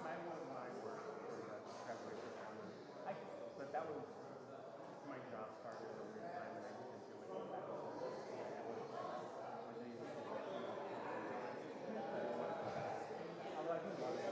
I won my work for the graduation family. But that was my job started at a weird time, and I didn't feel like that was it was like my days were getting although I do love it.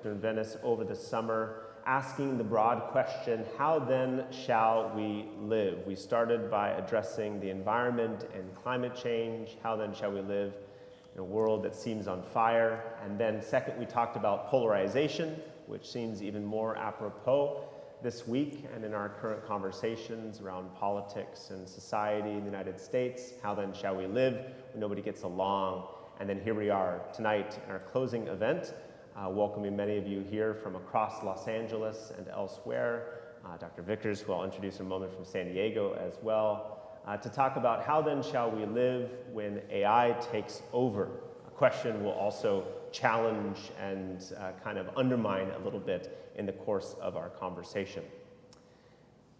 In Venice over the summer, asking the broad question, how then shall we live? We started by addressing the environment and climate change. How then shall we live in a world that seems on fire? And then second, we talked about polarization, which seems even more apropos this week and in our current conversations around politics and society in the United States. How then shall we live when nobody gets along? And then here we are tonight in our closing event, welcoming many of you here from across Los Angeles and elsewhere. Dr. Vickers, who I'll introduce in a moment, from San Diego as well, to talk about how then shall we live when AI takes over. A question we'll also challenge and kind of undermine a little bit in the course of our conversation.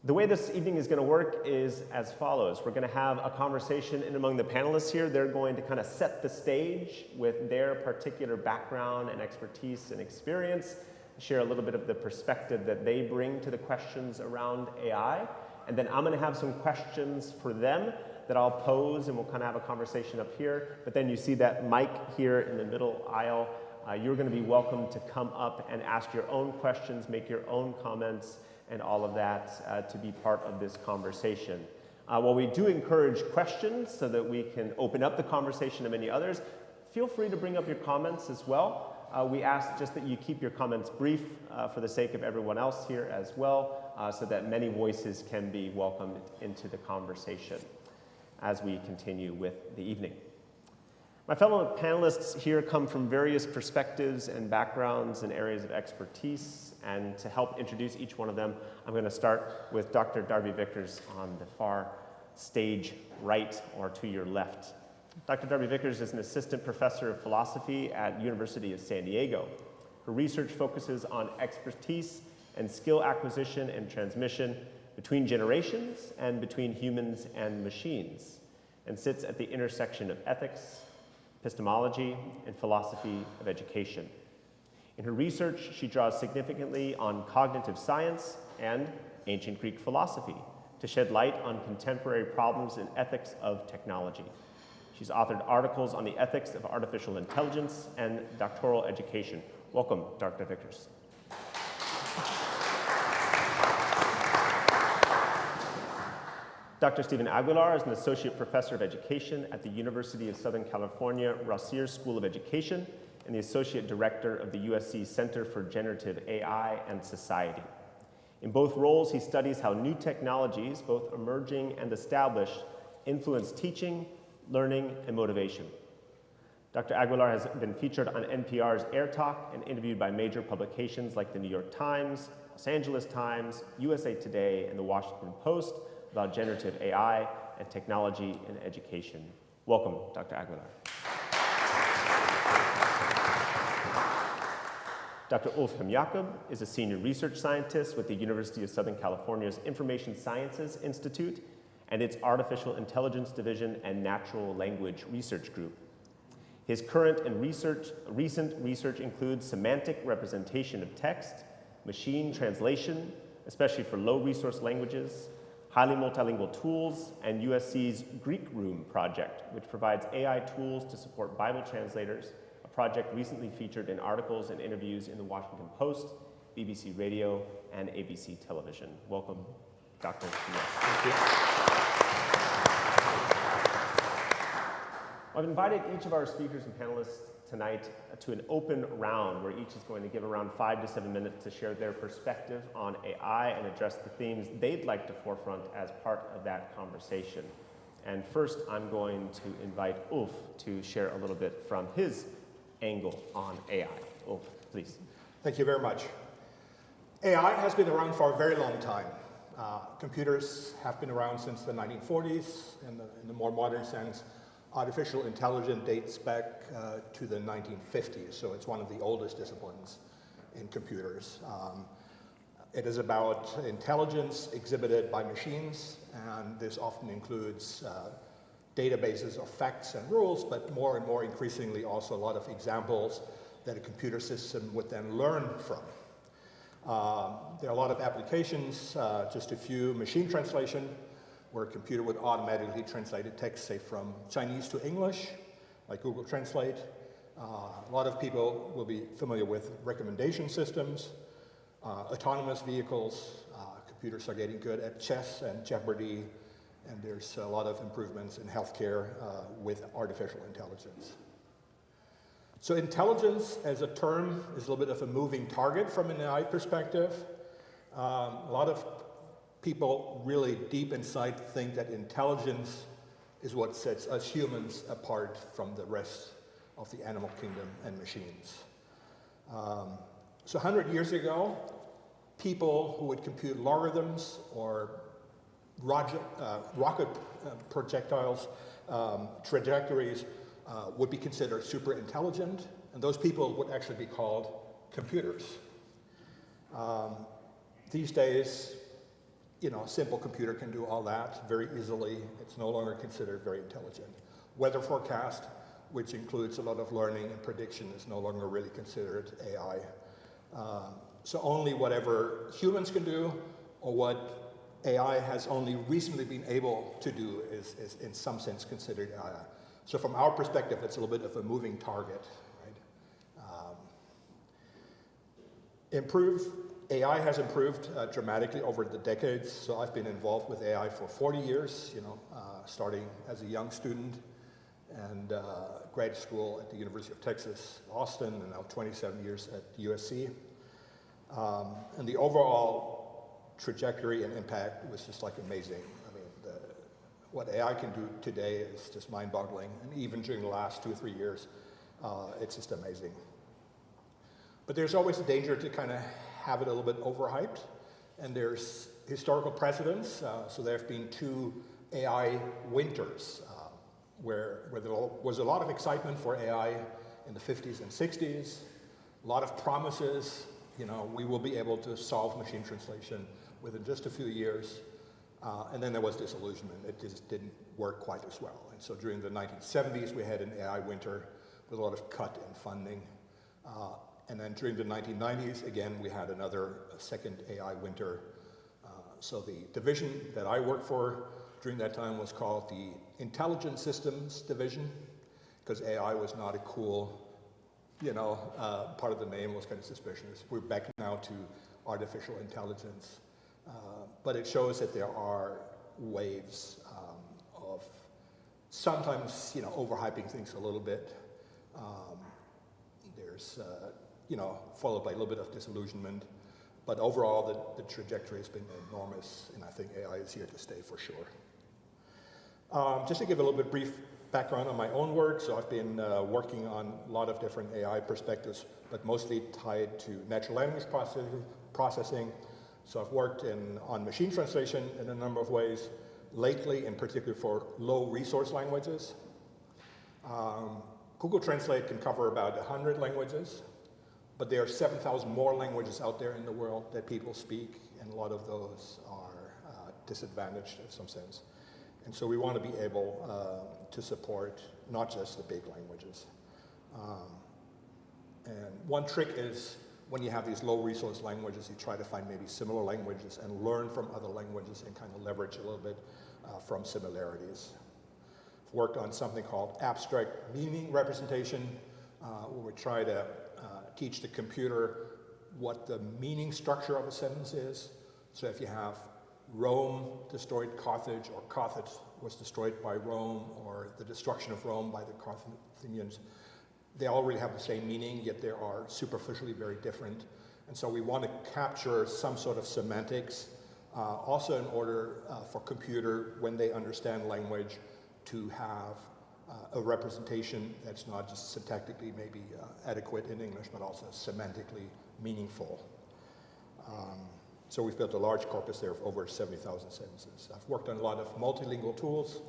The way this evening is going to work is as follows. We're going to have a conversation in among the panelists here. They're going to kind of set the stage with their particular background and expertise and experience, share a little bit of the perspective that they bring to the questions around AI. And then I'm going to have some questions for them that I'll pose, and we'll kind of have a conversation up here. But then you see that mic here in the middle aisle. You're going to be welcome to come up and ask your own questions, make your own comments, and all of that to be part of this conversation. While we do encourage questions so that we can open up the conversation to many others, feel free to bring up your comments as well. We ask just that you keep your comments brief for the sake of everyone else here as well, so that many voices can be welcomed into the conversation as we continue with the evening. My fellow panelists here come from various perspectives and backgrounds and areas of expertise, and to help introduce each one of them, I'm going to start with Dr. Darby Vickers on the far stage right, or to your left. Dr. Darby Vickers is an assistant professor of philosophy at University of San Diego. Her research focuses on expertise and skill acquisition and transmission between generations and between humans and machines, and sits at the intersection of ethics, epistemology, and philosophy of education. In her research, she draws significantly on cognitive science and ancient Greek philosophy to shed light on contemporary problems in ethics of technology. She's authored articles on the ethics of artificial intelligence and doctoral education. Welcome, Dr. Vickers. Dr. Stephen Aguilar is an associate professor of education at the University of Southern California Rossier School of Education and the associate director of the USC Center for Generative AI and Society. In both roles, he studies how new technologies, both emerging and established, influence teaching, learning, and motivation. Dr. Aguilar has been featured on NPR's Air Talk and interviewed by major publications like the New York Times, Los Angeles Times, USA Today, and the Washington Post about generative AI and technology in education. Welcome, Dr. Aguilar. Dr. Ulf Hemjakob is a senior research scientist with the University of Southern California's Information Sciences Institute and its Artificial Intelligence Division and Natural Language Research Group. His current and recent research includes semantic representation of text, machine translation, especially for low-resource languages, highly multilingual tools, and USC's Greek Room project, which provides AI tools to support Bible translators, a project recently featured in articles and interviews in the Washington Post, BBC Radio, and ABC Television. Welcome, Dr. Thank you. I've invited each of our speakers and panelists tonight to an open round where each is going to give around 5 to 7 minutes to share their perspective on AI and address the themes they'd like to forefront as part of that conversation. And first, I'm going to invite Ulf to share a little bit from his angle on AI. Ulf, please. Thank you very much. AI has been around for a very long time. Computers have been around since the 1940s. In the more modern sense, artificial intelligence dates back to the 1950s, so it's one of the oldest disciplines. in computers. It is about intelligence exhibited by machines, and this often includes databases of facts and rules, but more and more increasingly also a lot of examples that a computer system would then learn from. There are a lot of applications, just a few: machine translation, where a computer would automatically translate a text, say, from Chinese to English, like Google Translate. A lot of people will be familiar with recommendation systems, autonomous vehicles. Computers are getting good at chess and Jeopardy, and there's a lot of improvements in healthcare with artificial intelligence. So intelligence as a term is a little bit of a moving target from an AI perspective. A lot of people really deep inside think that intelligence is what sets us humans apart from the rest of the animal kingdom and machines. So 100 years ago, people who would compute logarithms or rocket projectiles, trajectories, would be considered super intelligent, and those people would actually be called computers. These days, a simple computer can do all that very easily. It's no longer considered very intelligent. Weather forecast, which includes a lot of learning and prediction, is no longer really considered AI. So only whatever humans can do, or what AI has only recently been able to do, is in some sense considered AI. So from our perspective, it's a little bit of a moving target, right? AI has improved dramatically over the decades. So I've been involved with AI for 40 years, starting as a young student and grad school at the University of Texas, Austin, and now 27 years at USC. And the overall trajectory and impact was just like amazing. What AI can do today is just mind-boggling, and even during the last 2 or 3 years, it's just amazing. But there's always a danger to kind of have it a little bit overhyped, and there's historical precedents. So there have been 2 AI winters, where there was a lot of excitement for AI in the 50s and 60s, a lot of promises. We will be able to solve machine translation within just a few years. And then there was disillusionment. It just didn't work quite as well. And so during the 1970s, we had an AI winter with a lot of cut in funding. And then during the 1990s, again, we had another second AI winter. So the division that I worked for during that time was called the Intelligent Systems Division, because AI was not a cool, part of the name was kind of suspicious. We're back now to artificial intelligence. But it shows that there are waves of sometimes, overhyping things a little bit. There's, followed by a little bit of disillusionment. But overall, the trajectory has been enormous, and I think AI is here to stay for sure. Just to give a little bit brief background on my own work, so I've been working on a lot of different AI perspectives, but mostly tied to natural language processing. So I've worked on machine translation in a number of ways, lately in particular for low resource languages. Google Translate can cover about 100 languages, but there are 7,000 more languages out there in the world that people speak, and a lot of those are disadvantaged in some sense. And so we want to be able to support not just the big languages. And one trick is, when you have these low resource languages, you try to find maybe similar languages and learn from other languages and kind of leverage a little bit from similarities. I've worked on something called abstract meaning representation, where we try to teach the computer what the meaning structure of a sentence is. So if you have Rome destroyed Carthage, or Carthage was destroyed by Rome, or the destruction of Rome by the Carthaginians, they already have the same meaning, yet they are superficially very different. And so we want to capture some sort of semantics, also in order for computer, when they understand language, to have a representation that's not just syntactically maybe adequate in English, but also semantically meaningful. So we've built a large corpus there of over 70,000 sentences. I've worked on a lot of multilingual tools.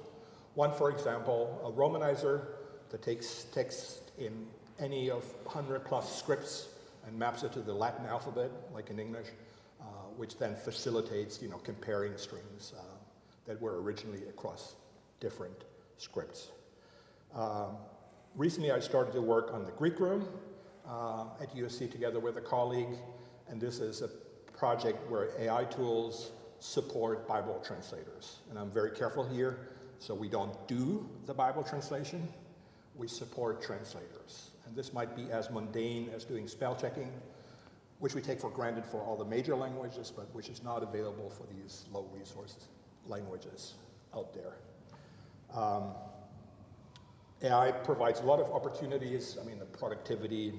One, for example, a Romanizer that takes text in any of 100+ scripts and maps it to the Latin alphabet, like in English, which then facilitates, comparing strings that were originally across different scripts. Recently, I started to work on the Greek room at USC together with a colleague, and this is a project where AI tools support Bible translators. And I'm very careful here, so we don't do the Bible translation, we support translators. And this might be as mundane as doing spell checking, which we take for granted for all the major languages, but which is not available for these low resource languages out there. AI provides a lot of opportunities. I mean, the productivity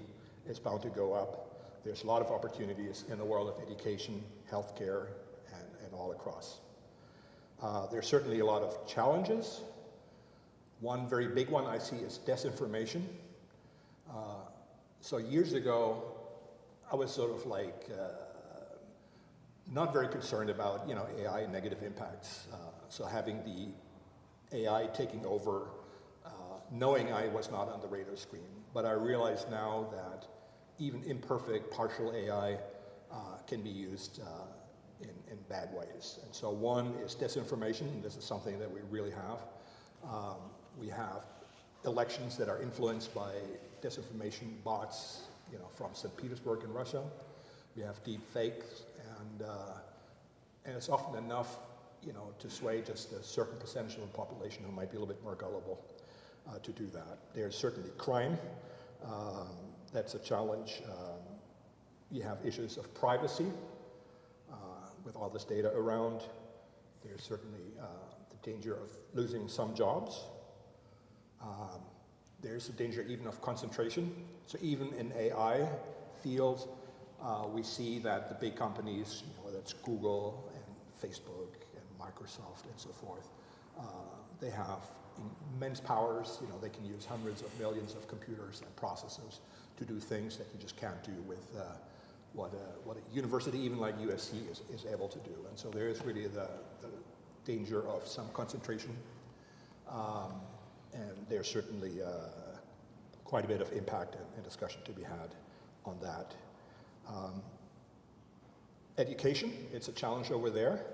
is bound to go up. There's a lot of opportunities in the world of education, healthcare, and all across. There's certainly a lot of challenges. One very big one I see is disinformation. So years ago, I was sort of like not very concerned about AI and negative impacts. So having the AI taking over, knowing I was not on the radar screen. But I realize now that even imperfect, partial AI can be used in bad ways. And so one is disinformation, and this is something that we really have. We have elections that are influenced by disinformation bots, from St. Petersburg in Russia. We have deep fakes, and it's often enough, to sway just a certain percentage of the population who might be a little bit more gullible to do that. There's certainly crime. That's a challenge. You have issues of privacy with all this data around. There's certainly the danger of losing some jobs. There's the danger even of concentration. So even in AI fields, we see that the big companies, whether it's Google and Facebook and Microsoft and so forth, they have immense powers. They can use hundreds of millions of computers and processors to do things that you just can't do with what a university, even like USC, is able to do. And so there is really the danger of some concentration. And there's certainly quite a bit of impact and discussion to be had on that. Education, it's a challenge over there.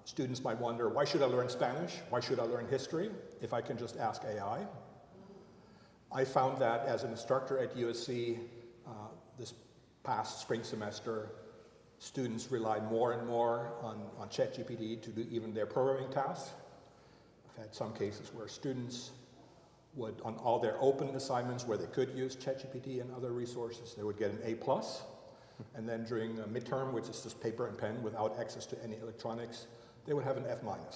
Students might wonder, why should I learn Spanish? Why should I learn history if I can just ask AI? I found that as an instructor at USC this past spring semester, students rely more and more on ChatGPT to do even their programming tasks. I've had some cases where students would, on all their open assignments where they could use ChatGPT and other resources, they would get an A+. And then during a midterm, which is just paper and pen without access to any electronics, they would have an F-. Right?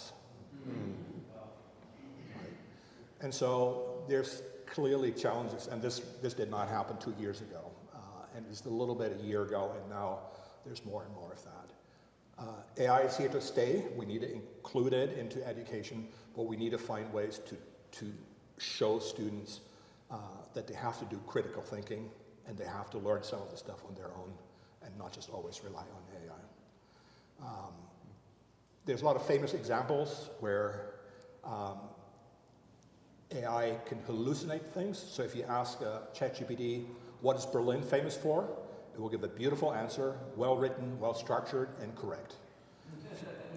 And so there's clearly challenges, and this did not happen 2 years ago, and just a little bit a year ago, and now there's more and more of that. AI is here to stay. We need to include it into education, but we need to find ways to show students that they have to do critical thinking, and they have to learn some of the stuff on their own, and not just always rely on AI. There's a lot of famous examples where AI can hallucinate things. So if you ask ChatGPT, what is Berlin famous for? It will give a beautiful answer, well written, well structured, and correct.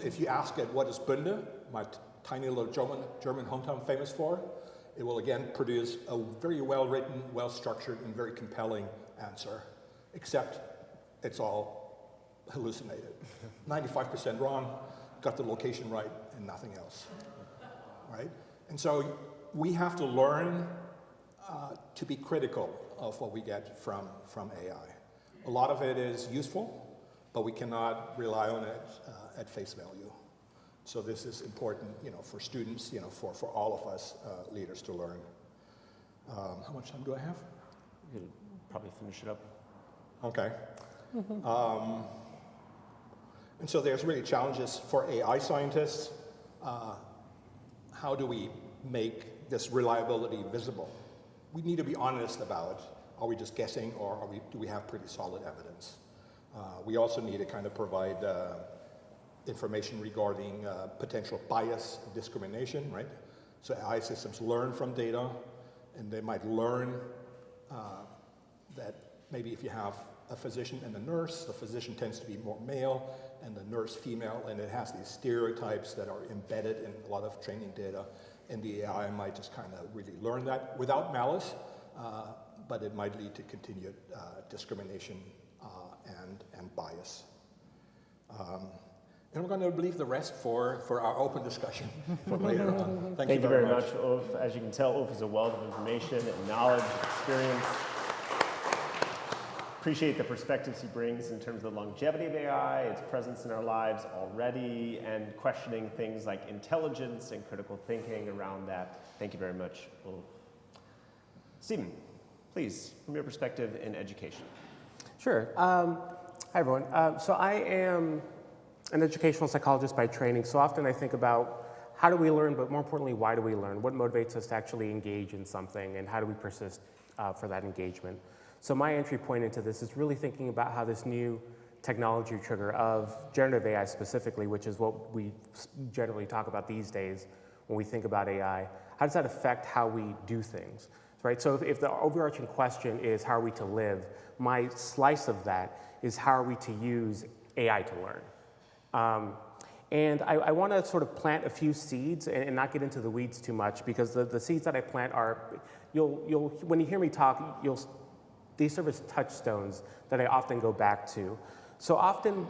If you ask it, what is Bünde, my tiny little German hometown, famous for? It will again produce a very well written, well structured, and very compelling answer, except it's all hallucinated. 95% wrong, got the location right, and nothing else, right? And so we have to learn to be critical of what we get from AI. A lot of it is useful, but we cannot rely on it at face value. So this is important, for students, for all of us leaders to learn. How much time do I have? You could probably finish it up. Okay. And so there's really challenges for AI scientists. How do we make this reliability visible? We need to be honest about, are we just guessing, or do we have pretty solid evidence? We also need to kind of provide information regarding potential bias and discrimination, right? So AI systems learn from data, and they might learn that maybe if you have a physician and a nurse, the physician tends to be more male and the nurse female, and it has these stereotypes that are embedded in a lot of training data, and the AI might just kind of really learn that without malice, but it might lead to continued discrimination and bias. And we're going to leave the rest for our open discussion for later on. Thank you very much, Ulf. As you can tell, Ulf is a wealth of information and knowledge, experience. Appreciate the perspectives he brings in terms of the longevity of AI, its presence in our lives already, and questioning things like intelligence and critical thinking around that. Thank you very much, Ulf. Stephen, please, from your perspective in education. Sure. Hi, everyone. So I am an educational psychologist by training, so often I think about how do we learn, but more importantly, why do we learn? What motivates us to actually engage in something, and how do we persist for that engagement? So my entry point into this is really thinking about how this new technology trigger of generative AI specifically, which is what we generally talk about these days when we think about AI, how does that affect how we do things, right? So if the overarching question is how are we to live, my slice of that is how are we to use AI to learn. And I want to sort of plant a few seeds and not get into the weeds too much, because the seeds that I plant are, when you hear me talk, these serve as touchstones that I often go back to. So often,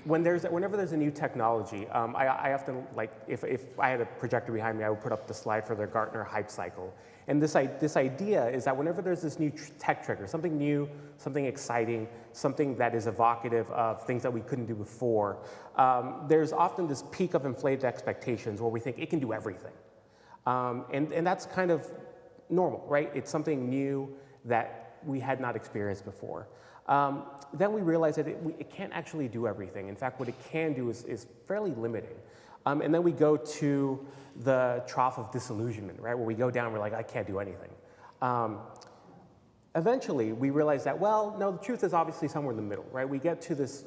whenever there's a new technology, I often, like, if I had a projector behind me, I would put up the slide for the Gartner hype cycle. And this idea is that whenever there's this new tech trigger, something new, something exciting, something that is evocative of things that we couldn't do before, there's often this peak of inflated expectations where we think it can do everything. And that's kind of normal, right? It's something new that we had not experienced before. Then we realize that it can't actually do everything. In fact, what it can do is fairly limiting. And then we go to the trough of disillusionment, right? Where we go down, we're like, I can't do anything. Eventually, we realize that, well, no, the truth is obviously somewhere in the middle, right? We get to this,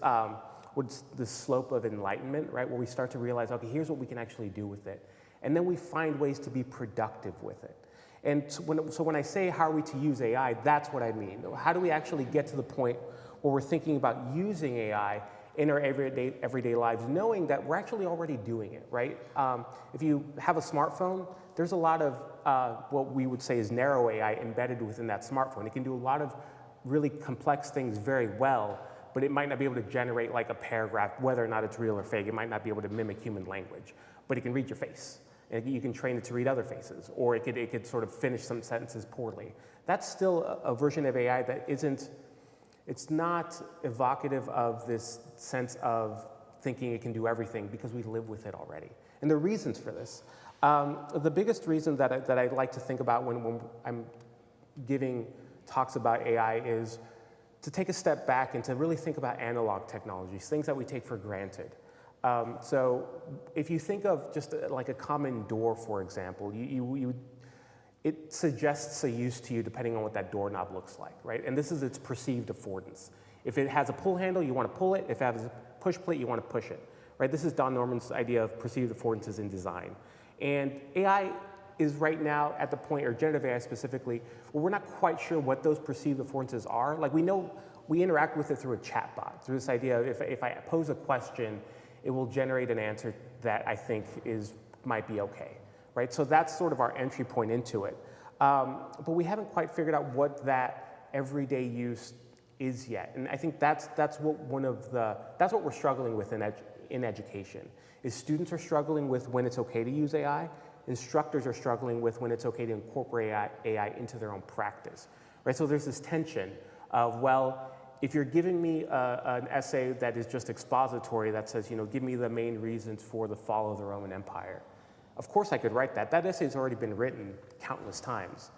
what's the slope of enlightenment, right? Where we start to realize, okay, here's what we can actually do with it. And then we find ways to be productive with it. And so when I say how are we to use AI, that's what I mean. How do we actually get to the point where we're thinking about using AI in our everyday lives, knowing that we're actually already doing it, right? If you have a smartphone, there's a lot of what we would say is narrow AI embedded within that smartphone. It can do a lot of really complex things very well, but it might not be able to generate like a paragraph, whether or not it's real or fake. It might not be able to mimic human language, but it can read your face. And you can train it to read other faces, or it could sort of finish some sentences poorly. That's still a version of AI that it's not evocative of this sense of thinking it can do everything, because we live with it already. And there are reasons for this. The biggest reason that I like to think about when I'm giving talks about AI is to take a step back and to really think about analog technologies, things that we take for granted. So if you think of just like a common door, for example, it suggests a use to you depending on what that doorknob looks like, right? And this is its perceived affordance. If it has a pull handle, you want to pull it. If it has a push plate, you want to push it, right? This is Don Norman's idea of perceived affordances in design. And AI is right now at the point, or generative AI specifically, where we're not quite sure what those perceived affordances are. Like we know we interact with it through a chatbot, through this idea of if I pose a question, it will generate an answer that I think might be okay, right? So that's sort of our entry point into it. But we haven't quite figured out what that everyday use is yet. And I think that's what we're struggling with in education, is students are struggling with when it's okay to use AI, instructors are struggling with when it's okay to incorporate AI into their own practice, right? So there's this tension of, well, if you're giving me an essay that is just expository that says, give me the main reasons for the fall of the Roman Empire, of course I could write that. That essay has already been written countless times.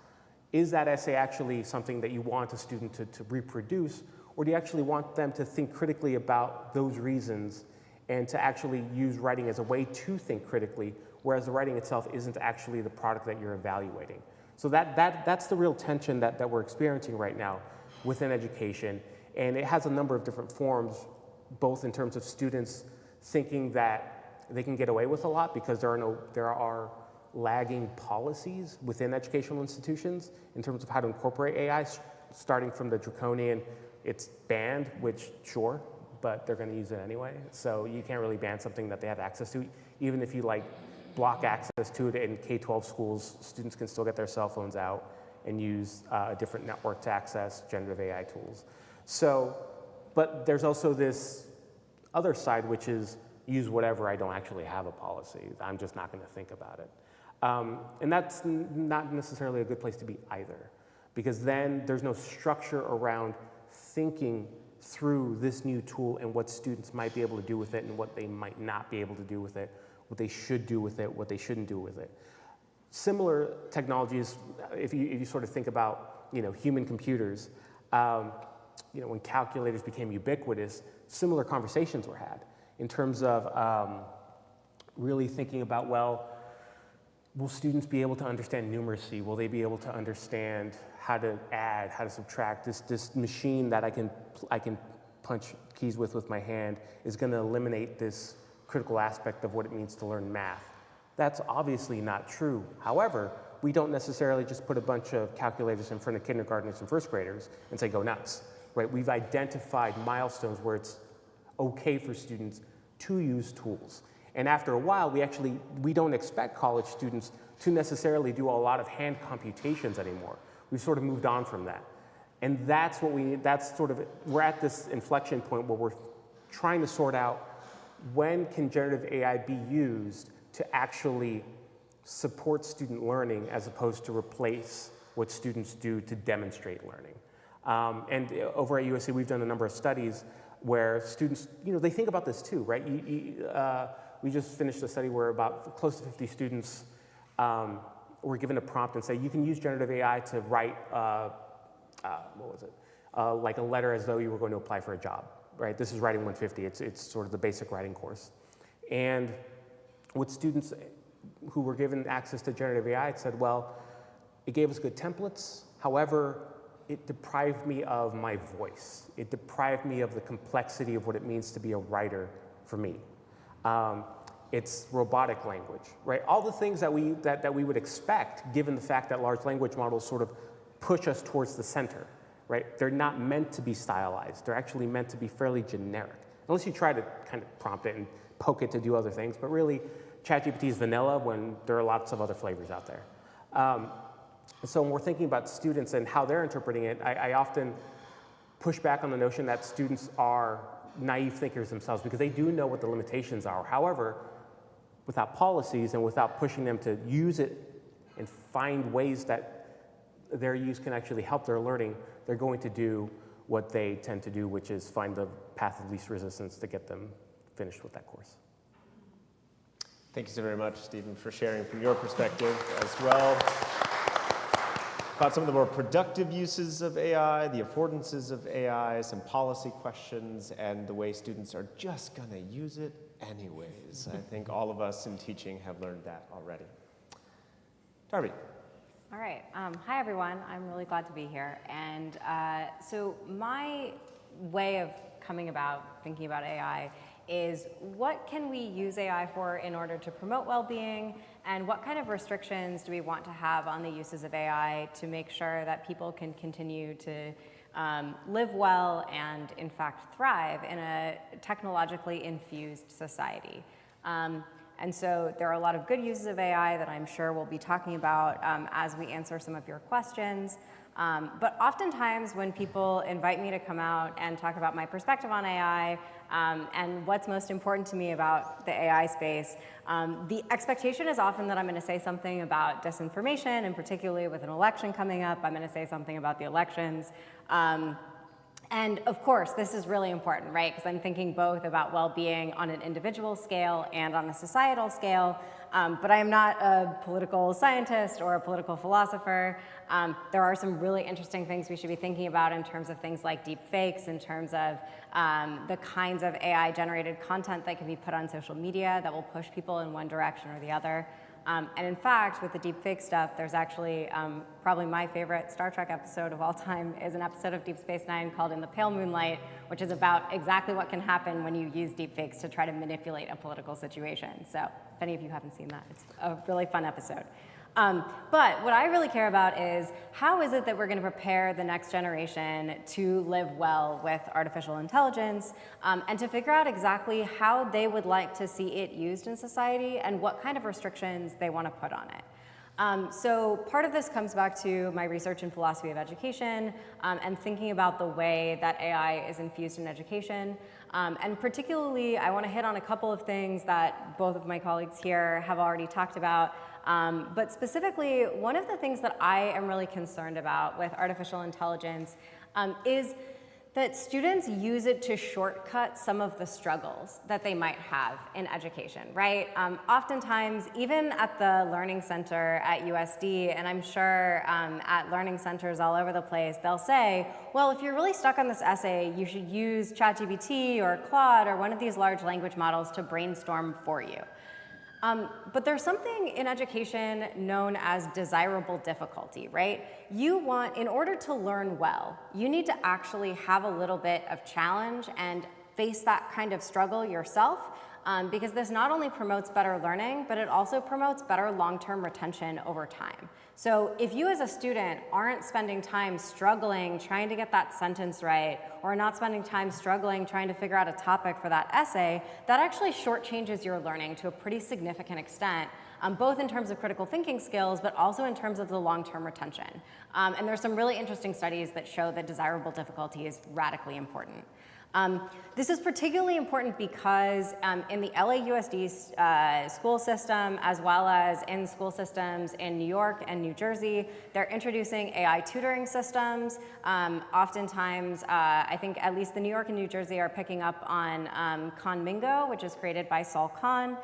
Is that essay actually something that you want a student to reproduce, or do you actually want them to think critically about those reasons and to actually use writing as a way to think critically, whereas the writing itself isn't actually the product that you're evaluating? So that's the real tension that we're experiencing right now within education. And it has a number of different forms, both in terms of students thinking that they can get away with a lot because there are lagging policies within educational institutions in terms of how to incorporate AI. starting from the draconian, it's banned, which sure, but they're going to use it anyway. So you can't really ban something that they have access to. Even if you like block access to it in K-12 schools, students can still get their cell phones out and use a different network to access generative AI tools. So, but there's also this other side, which is use whatever. I don't actually have a policy. I'm just not going to think about it. And that's not necessarily a good place to be either, because then there's no structure around thinking through this new tool and what students might be able to do with it and what they might not be able to do with it, what they should do with it, what they shouldn't do with it. Similar technologies, if you sort of think about, human computers, when calculators became ubiquitous, similar conversations were had in terms of really thinking about, well, will students be able to understand numeracy? Will they be able to understand how to add, how to subtract? This machine that I can punch keys with my hand is going to eliminate this critical aspect of what it means to learn math. That's obviously not true. However, we don't necessarily just put a bunch of calculators in front of kindergartners and first graders and say, go nuts, right? We've identified milestones where it's okay for students to use tools. And after a while, we don't expect college students to necessarily do a lot of hand computations anymore. We've sort of moved on from that. And that's what we're at this inflection point where we're trying to sort out when can generative AI be used to actually support student learning as opposed to replace what students do to demonstrate learning. And over at USC, we've done a number of studies where students, they think about this too, right? We just finished a study where about close to 50 students were given a prompt and say, you can use generative AI to write, like a letter as though you were going to apply for a job, right? This is Writing 150. It's sort of the basic writing course. And what students who were given access to generative AI said, well, it gave us good templates. However, it deprived me of my voice. It deprived me of the complexity of what it means to be a writer for me. It's robotic language, right? All the things that we would expect, given the fact that large language models sort of push us towards the center, right? They're not meant to be stylized. They're actually meant to be fairly generic, unless you try to kind of prompt it and poke it to do other things. But really, ChatGPT is vanilla when there are lots of other flavors out there. So when we're thinking about students and how they're interpreting it, I often push back on the notion that students are naive thinkers themselves because they do know what the limitations are. However, without policies and without pushing them to use it and find ways that their use can actually help their learning, they're going to do what they tend to do, which is find the path of least resistance to get them finished with that course. Thank you so very much, Stephen, for sharing from your perspective as well about some of the more productive uses of AI, the affordances of AI, some policy questions, and the way students are just going to use it anyways. I think all of us in teaching have learned that already. Darby. All right. Hi, everyone. I'm really glad to be here. And so my way of coming about thinking about AI is what can we use AI for in order to promote well-being, and what kind of restrictions do we want to have on the uses of AI to make sure that people can continue to live well and, in fact, thrive in a technologically infused society. And so there are a lot of good uses of AI that I'm sure we'll be talking about as we answer some of your questions. But oftentimes when people invite me to come out and talk about my perspective on AI and what's most important to me about the AI space, the expectation is often that I'm going to say something about disinformation, and particularly with an election coming up, I'm going to say something about the elections. And of course, this is really important, right? Because I'm thinking both about well-being on an individual scale and on a societal scale. But I am not a political scientist or a political philosopher. There are some really interesting things we should be thinking about in terms of things like deep fakes, in terms of the kinds of AI-generated content that can be put on social media that will push people in one direction or the other. And in fact, with the deepfake stuff, there's actually probably my favorite Star Trek episode of all time is an episode of Deep Space Nine called In the Pale Moonlight, which is about exactly what can happen when you use deepfakes to try to manipulate a political situation. So if any of you haven't seen that, it's a really fun episode. But what I really care about is how is it that we're going to prepare the next generation to live well with artificial intelligence and to figure out exactly how they would like to see it used in society and what kind of restrictions they want to put on it. So part of this comes back to my research in philosophy of education and thinking about the way that AI is infused in education. And particularly, I want to hit on a couple of things that both of my colleagues here have already talked about. But specifically, one of the things that I am really concerned about with artificial intelligence is that students use it to shortcut some of the struggles that they might have in education, right? Oftentimes, even at the Learning Center at USD, and I'm sure at learning centers all over the place, they'll say, well, if you're really stuck on this essay, you should use ChatGPT or Claude or one of these large language models to brainstorm for you. But there's something in education known as desirable difficulty, right? You want, in order to learn well, you need to actually have a little bit of challenge and face that kind of struggle yourself, because this not only promotes better learning, but it also promotes better long-term retention over time. So if you as a student aren't spending time struggling trying to get that sentence right, or not spending time struggling trying to figure out a topic for that essay, that actually shortchanges your learning to a pretty significant extent, both in terms of critical thinking skills, but also in terms of the long-term retention. And there's some really interesting studies that show that desirable difficulty is radically important. This is particularly important because in the LAUSD school system, as well as in school systems in New York and New Jersey, they're introducing AI tutoring systems. Oftentimes, I think at least the New York and New Jersey are picking up on Khanmigo, which is created by Saul Khan.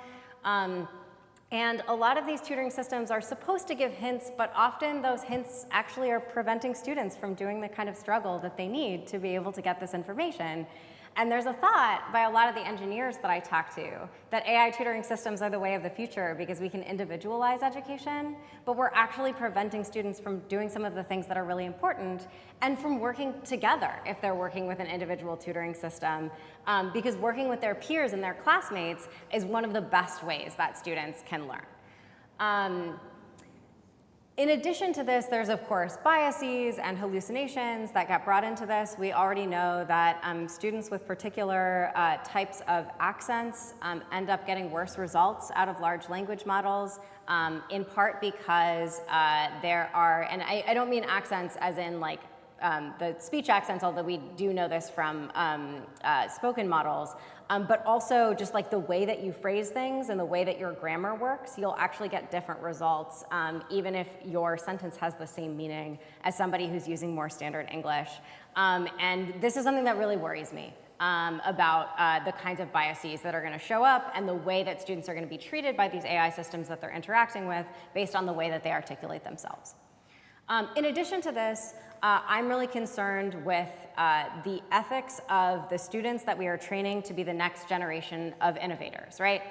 And a lot of these tutoring systems are supposed to give hints, but often those hints actually are preventing students from doing the kind of struggle that they need to be able to get this information. And there's a thought by a lot of the engineers that I talk to that AI tutoring systems are the way of the future because we can individualize education, but we're actually preventing students from doing some of the things that are really important and from working together if they're working with an individual tutoring system, because working with their peers and their classmates is one of the best ways that students can learn. In addition to this, there's of course biases and hallucinations that get brought into this. We already know that students with particular types of accents end up getting worse results out of large language models, in part because there are, and I don't mean accents as in like the speech accents, although we do know this from spoken models, but also just like the way that you phrase things and the way that your grammar works, you'll actually get different results, even if your sentence has the same meaning as somebody who's using more standard English. And this is something that really worries me about the kinds of biases that are going to show up and the way that students are going to be treated by these AI systems that they're interacting with based on the way that they articulate themselves. In addition to this, I'm really concerned with the ethics of the students that we are training to be the next generation of innovators, right?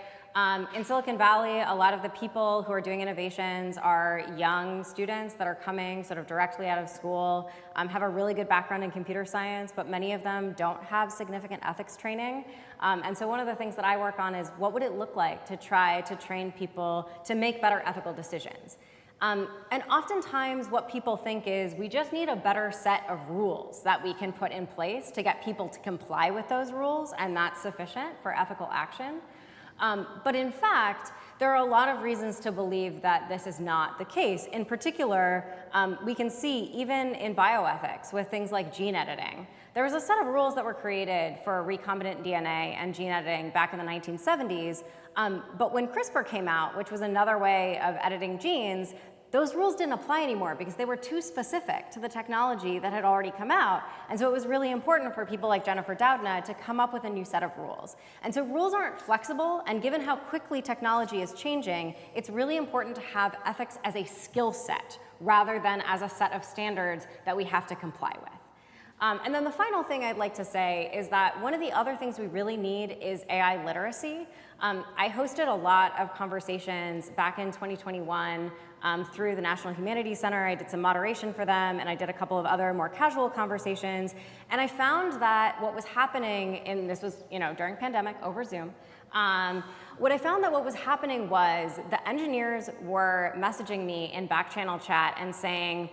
In Silicon Valley, a lot of the people who are doing innovations are young students that are coming sort of directly out of school, have a really good background in computer science, but many of them don't have significant ethics training. And so one of the things that I work on is what would it look like to try to train people to make better ethical decisions? And oftentimes what people think is we just need a better set of rules that we can put in place to get people to comply with those rules, and that's sufficient for ethical action. But in fact, there are a lot of reasons to believe that this is not the case. In particular, we can see even in bioethics with things like gene editing. There was a set of rules that were created for recombinant DNA and gene editing back in the 1970s, but when CRISPR came out, which was another way of editing genes, those rules didn't apply anymore because they were too specific to the technology that had already come out. And so it was really important for people like Jennifer Doudna to come up with a new set of rules. And so rules aren't flexible, and given how quickly technology is changing, it's really important to have ethics as a skill set rather than as a set of standards that we have to comply with. And then the final thing I'd like to say is that one of the other things we really need is AI literacy. I hosted a lot of conversations back in 2021 through the National Humanities Center. I did some moderation for them, and I did a couple of other more casual conversations. And I found that what was happening this was, during pandemic over Zoom. What I found that what was happening was the engineers were messaging me in back channel chat and saying,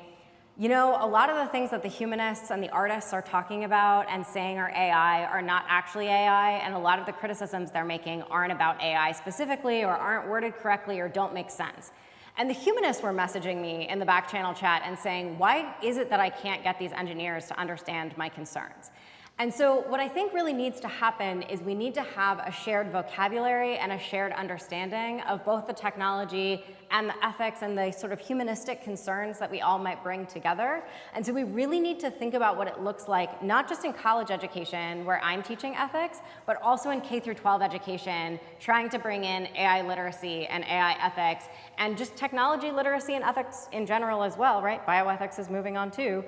a lot of the things that the humanists and the artists are talking about and saying are AI are not actually AI, and a lot of the criticisms they're making aren't about AI specifically or aren't worded correctly or don't make sense. And the humanists were messaging me in the back channel chat and saying, why is it that I can't get these engineers to understand my concerns? And so what I think really needs to happen is we need to have a shared vocabulary and a shared understanding of both the technology and the ethics and the sort of humanistic concerns that we all might bring together. And so we really need to think about what it looks like, not just in college education where I'm teaching ethics, but also in K through 12 education, trying to bring in AI literacy and AI ethics and just technology literacy and ethics in general as well, right? Bioethics is moving on too.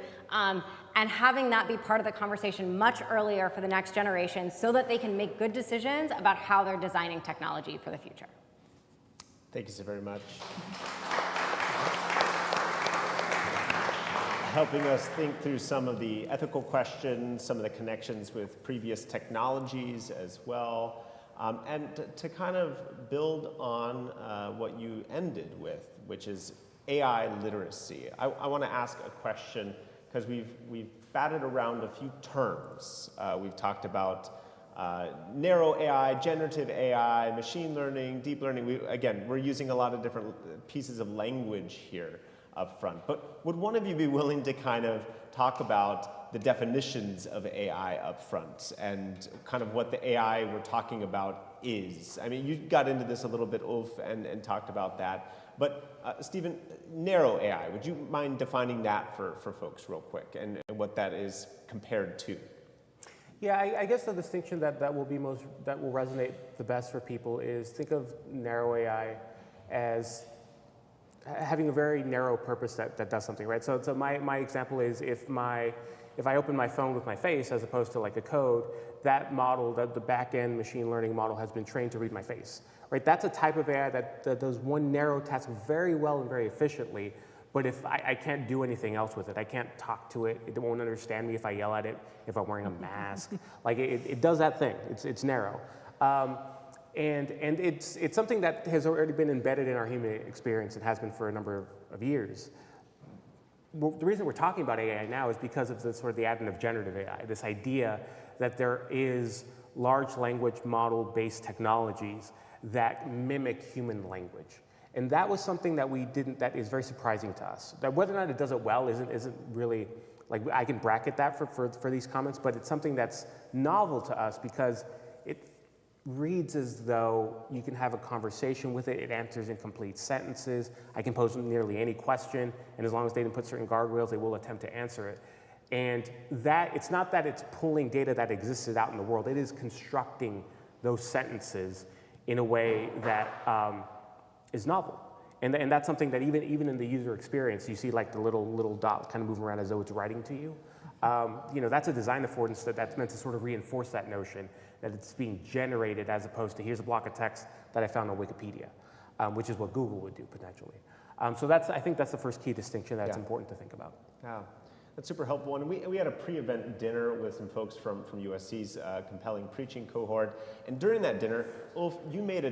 And having that be part of the conversation much earlier for the next generation so that they can make good decisions about how they're designing technology for the future. Thank you so very much. Helping us think through some of the ethical questions, some of the connections with previous technologies as well, and to kind of build on what you ended with, which is AI literacy. I want to ask a question because we've batted around a few terms. We've talked about narrow AI, generative AI, machine learning, deep learning. We're using a lot of different pieces of language here up front. But would one of you be willing to kind of talk about the definitions of AI up front and kind of what the AI we're talking about is? I mean, you got into this a little bit, Ulf, and talked about that. But Stephen, narrow AI, would you mind defining that for folks real quick and what that is compared to? Yeah, I guess the distinction that will resonate the best for people is think of narrow AI as having a very narrow purpose that does something, right? So my example is if I open my phone with my face as opposed to like a code, that model, the back-end machine learning model has been trained to read my face, right? That's a type of AI that does one narrow task very well and very efficiently, but if I can't do anything else with it, I can't talk to it, it won't understand me if I yell at it, if I'm wearing a mask, like it does that thing, it's narrow. And it's something that has already been embedded in our human experience and has been for a number of years. Well, the reason we're talking about AI now is because of the advent of generative AI, this idea that there is large language model-based technologies that mimic human language. And that was something that is very surprising to us. That whether or not it does it well isn't really, like I can bracket that for these comments, but it's something that's novel to us because it reads as though you can have a conversation with it, it answers in complete sentences, I can pose nearly any question, and as long as they didn't put certain guardrails, they will attempt to answer it. And that, it's not that it's pulling data that existed out in the world, it is constructing those sentences in a way that is novel. And that's something that even in the user experience, you see like the little dot kind of moving around as though it's writing to you. That's a design affordance that's meant to sort of reinforce that notion that it's being generated as opposed to here's a block of text that I found on Wikipedia, which is what Google would do potentially. So I think that's the first key distinction that's important to think about. Yeah, that's super helpful. And we had a pre-event dinner with some folks from USC's compelling preaching cohort. And during that dinner, Ulf, you made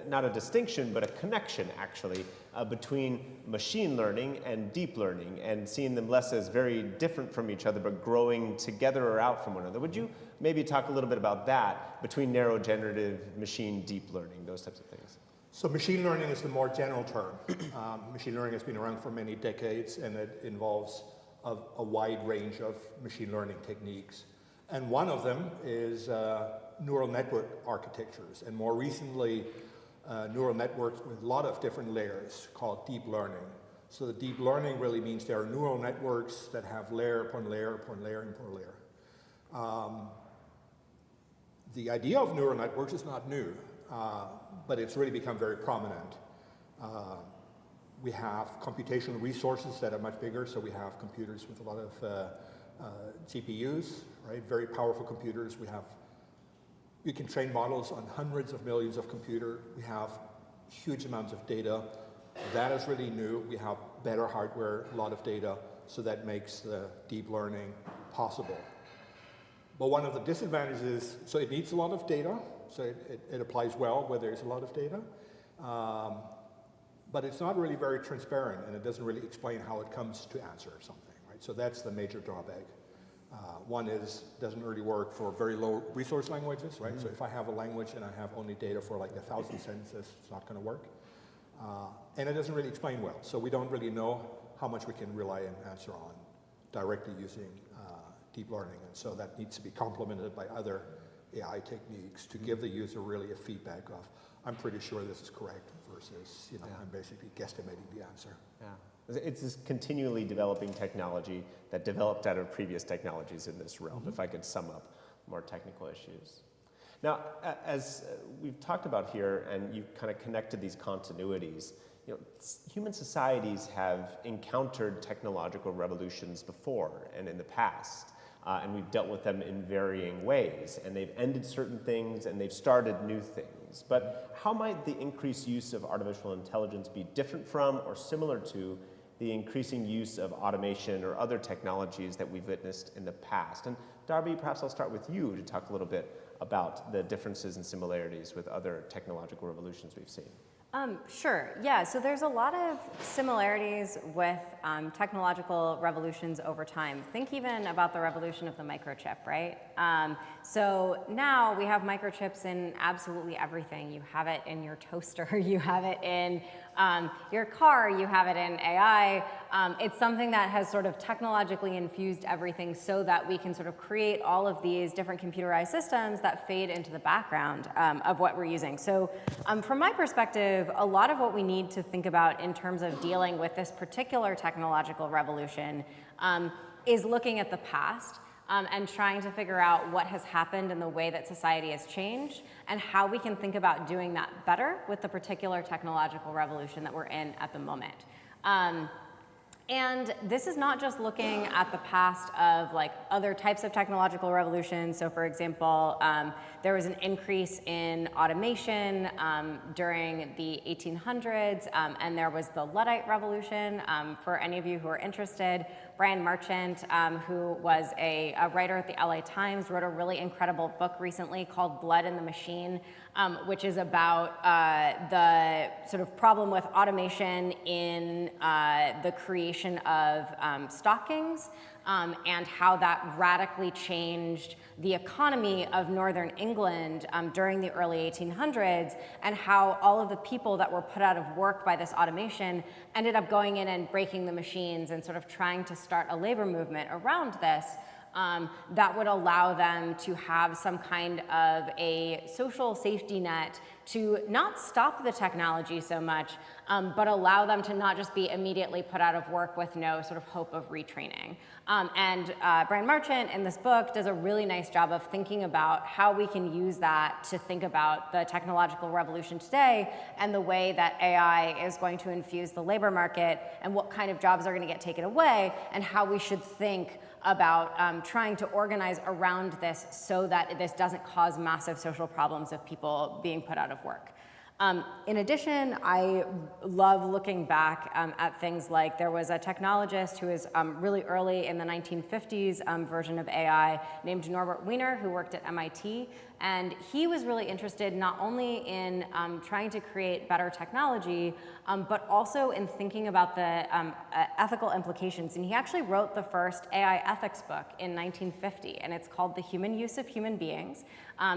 not a distinction, but a connection actually between machine learning and deep learning and seeing them less as very different from each other, but growing together or out from one another. Would you maybe talk a little bit about that between narrow generative, machine, deep learning, those types of things? So machine learning is the more general term. Machine learning has been around for many decades, and it involves a wide range of machine learning techniques. And one of them is neural network architectures, and more recently, neural networks with a lot of different layers called deep learning. So the deep learning really means there are neural networks that have layer upon layer upon layer upon layer. The idea of neural networks is not new, but it's really become very prominent. We have computational resources that are much bigger, so we have computers with a lot of GPUs, right? Very powerful computers. We can train models on hundreds of millions of computers. We have huge amounts of data. That is really new. We have better hardware, a lot of data, so that makes the deep learning possible. But one of the disadvantages, so it needs a lot of data, so it applies well where there's a lot of data, but it's not really very transparent, and it doesn't really explain how it comes to answer something, right? So that's the major drawback. One is, doesn't really work for very low resource languages, right? So if I have a language and I have only data for like 1,000 sentences, it's not going to work. And it doesn't really explain well, so we don't really know how much we can rely and answer on directly using deep learning, and so that needs to be complemented by other AI techniques to give the user really a feedback of, I'm pretty sure this is correct, versus, you know, I'm basically guesstimating the answer. Yeah. It's this continually developing technology that developed out of previous technologies in this realm, if I could sum up more technical issues. Now, as we've talked about here, and you've kind of connected these continuities, you know, human societies have encountered technological revolutions before and in the past, and we've dealt with them in varying ways, and they've ended certain things and they've started new things. But how might the increased use of artificial intelligence be different from or similar to the increasing use of automation or other technologies that we've witnessed in the past? And Darby, perhaps I'll start with you to talk a little bit about the differences and similarities with other technological revolutions we've seen. Sure, yeah, so there's a lot of similarities with technological revolutions over time. Think even about the revolution of the microchip, right? So now we have microchips in absolutely everything. You have it in your toaster, you have it in your car, you have it in AI. It's something that has sort of technologically infused everything so that we can sort of create all of these different computerized systems that fade into the background of what we're using. So from my perspective, a lot of what we need to think about in terms of dealing with this particular technological revolution is looking at the past and trying to figure out what has happened in the way that society has changed and how we can think about doing that better with the particular technological revolution that we're in at the moment. And this is not just looking at the past of like other types of technological revolutions. So for example, there was an increase in automation during the 1800s, and there was the Luddite Revolution. For any of you who are interested, Brian Marchant, who was a writer at the LA Times, wrote a really incredible book recently called Blood in the Machine, which is about the sort of problem with automation in the creation of stockings and how that radically changed the economy of northern England during the early 1800s, and how all of the people that were put out of work by this automation ended up going in and breaking the machines and sort of trying to start a labor movement around this. That would allow them to have some kind of a social safety net to not stop the technology so much, but allow them to not just be immediately put out of work with no sort of hope of retraining. And Brian Marchant in this book does a really nice job of thinking about how we can use that to think about the technological revolution today and the way that AI is going to infuse the labor market and what kind of jobs are going to get taken away and how we should think about trying to organize around this so that this doesn't cause massive social problems of people being put out of work. In addition, I love looking back at things like there was a technologist who was really early in the 1950s version of AI named Norbert Wiener, who worked at MIT. And he was really interested not only in trying to create better technology, but also in thinking about the ethical implications. And he actually wrote the first AI ethics book in 1950, and it's called The Human Use of Human Beings.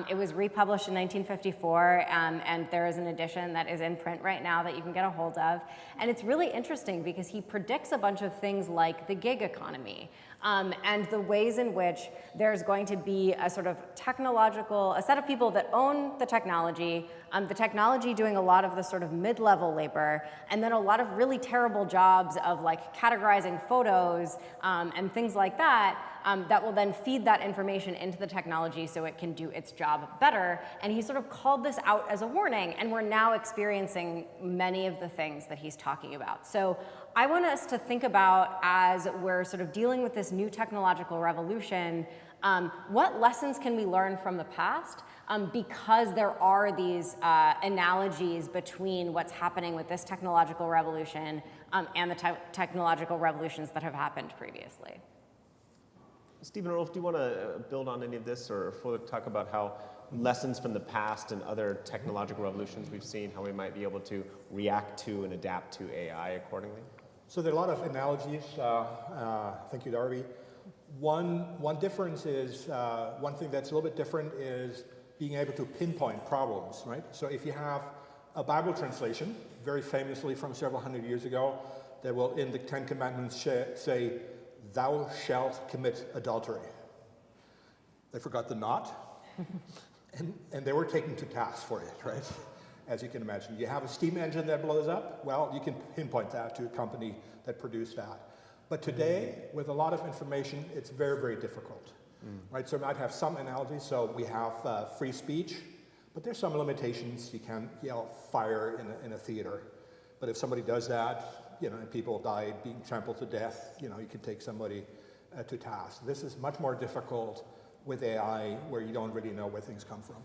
It was republished in 1954, and there is an edition that is in print right now that you can get a hold of. And it's really interesting because he predicts a bunch of things like the gig economy, and the ways in which there's going to be a sort of technological, a set of people that own the technology doing a lot of the sort of mid-level labor, and then a lot of really terrible jobs of like categorizing photos and things like that that will then feed that information into the technology so it can do its job better. And he sort of called this out as a warning, and we're now experiencing many of the things that he's talking about. So I want us to think about, as we're sort of dealing with this new technological revolution, what lessons can we learn from the past? Because there are these analogies between what's happening with this technological revolution and the technological revolutions that have happened previously. Stephen or Ulf, do you want to build on any of this or further talk about how lessons from the past and other technological revolutions we've seen, how we might be able to react to and adapt to AI accordingly? So there are a lot of analogies. Thank you, Darby. One difference is, one thing that's a little bit different is being able to pinpoint problems, right? So if you have a Bible translation, very famously from several hundred years ago, that will in the Ten Commandments say, "Thou shalt commit adultery." They forgot the "not," and they were taken to task for it, right? As you can imagine. You have a steam engine that blows up, well, you can pinpoint that to a company that produced that. But today, with a lot of information, it's very, very difficult, right? So we might have some analogies. So we have free speech, but there's some limitations. You can't yell fire in a theater. But if somebody does that, and people die being trampled to death, you can take somebody to task. This is much more difficult with AI, where you don't really know where things come from.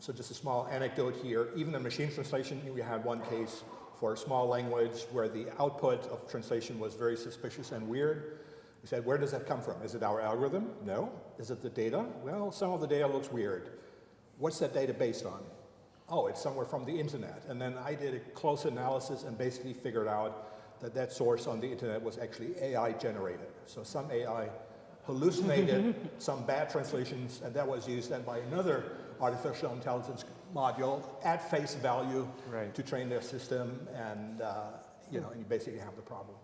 So just a small anecdote here. Even in machine translation, we had one case for a small language where the output of translation was very suspicious and weird. We said, where does that come from? Is it our algorithm? No. Is it the data? Well, some of the data looks weird. What's that data based on? Oh, it's somewhere from the internet. And then I did a close analysis and basically figured out that that source on the internet was actually AI generated. So some AI hallucinated some bad translations, and that was used then by another artificial intelligence module at face value to train their system, and and you basically have the problem.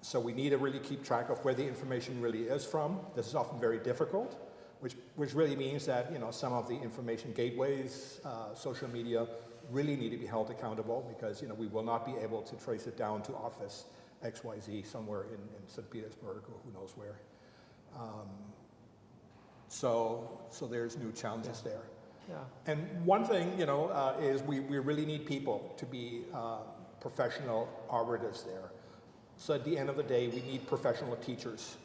So we need to really keep track of where the information really is from. This is often very difficult, which really means that some of the information gateways, social media, really need to be held accountable, because we will not be able to trace it down to office XYZ somewhere in St. Petersburg or who knows where. So there's new challenges there. Yeah. And one thing, is we really need people to be professional arbiters there. So at the end of the day, we need professional teachers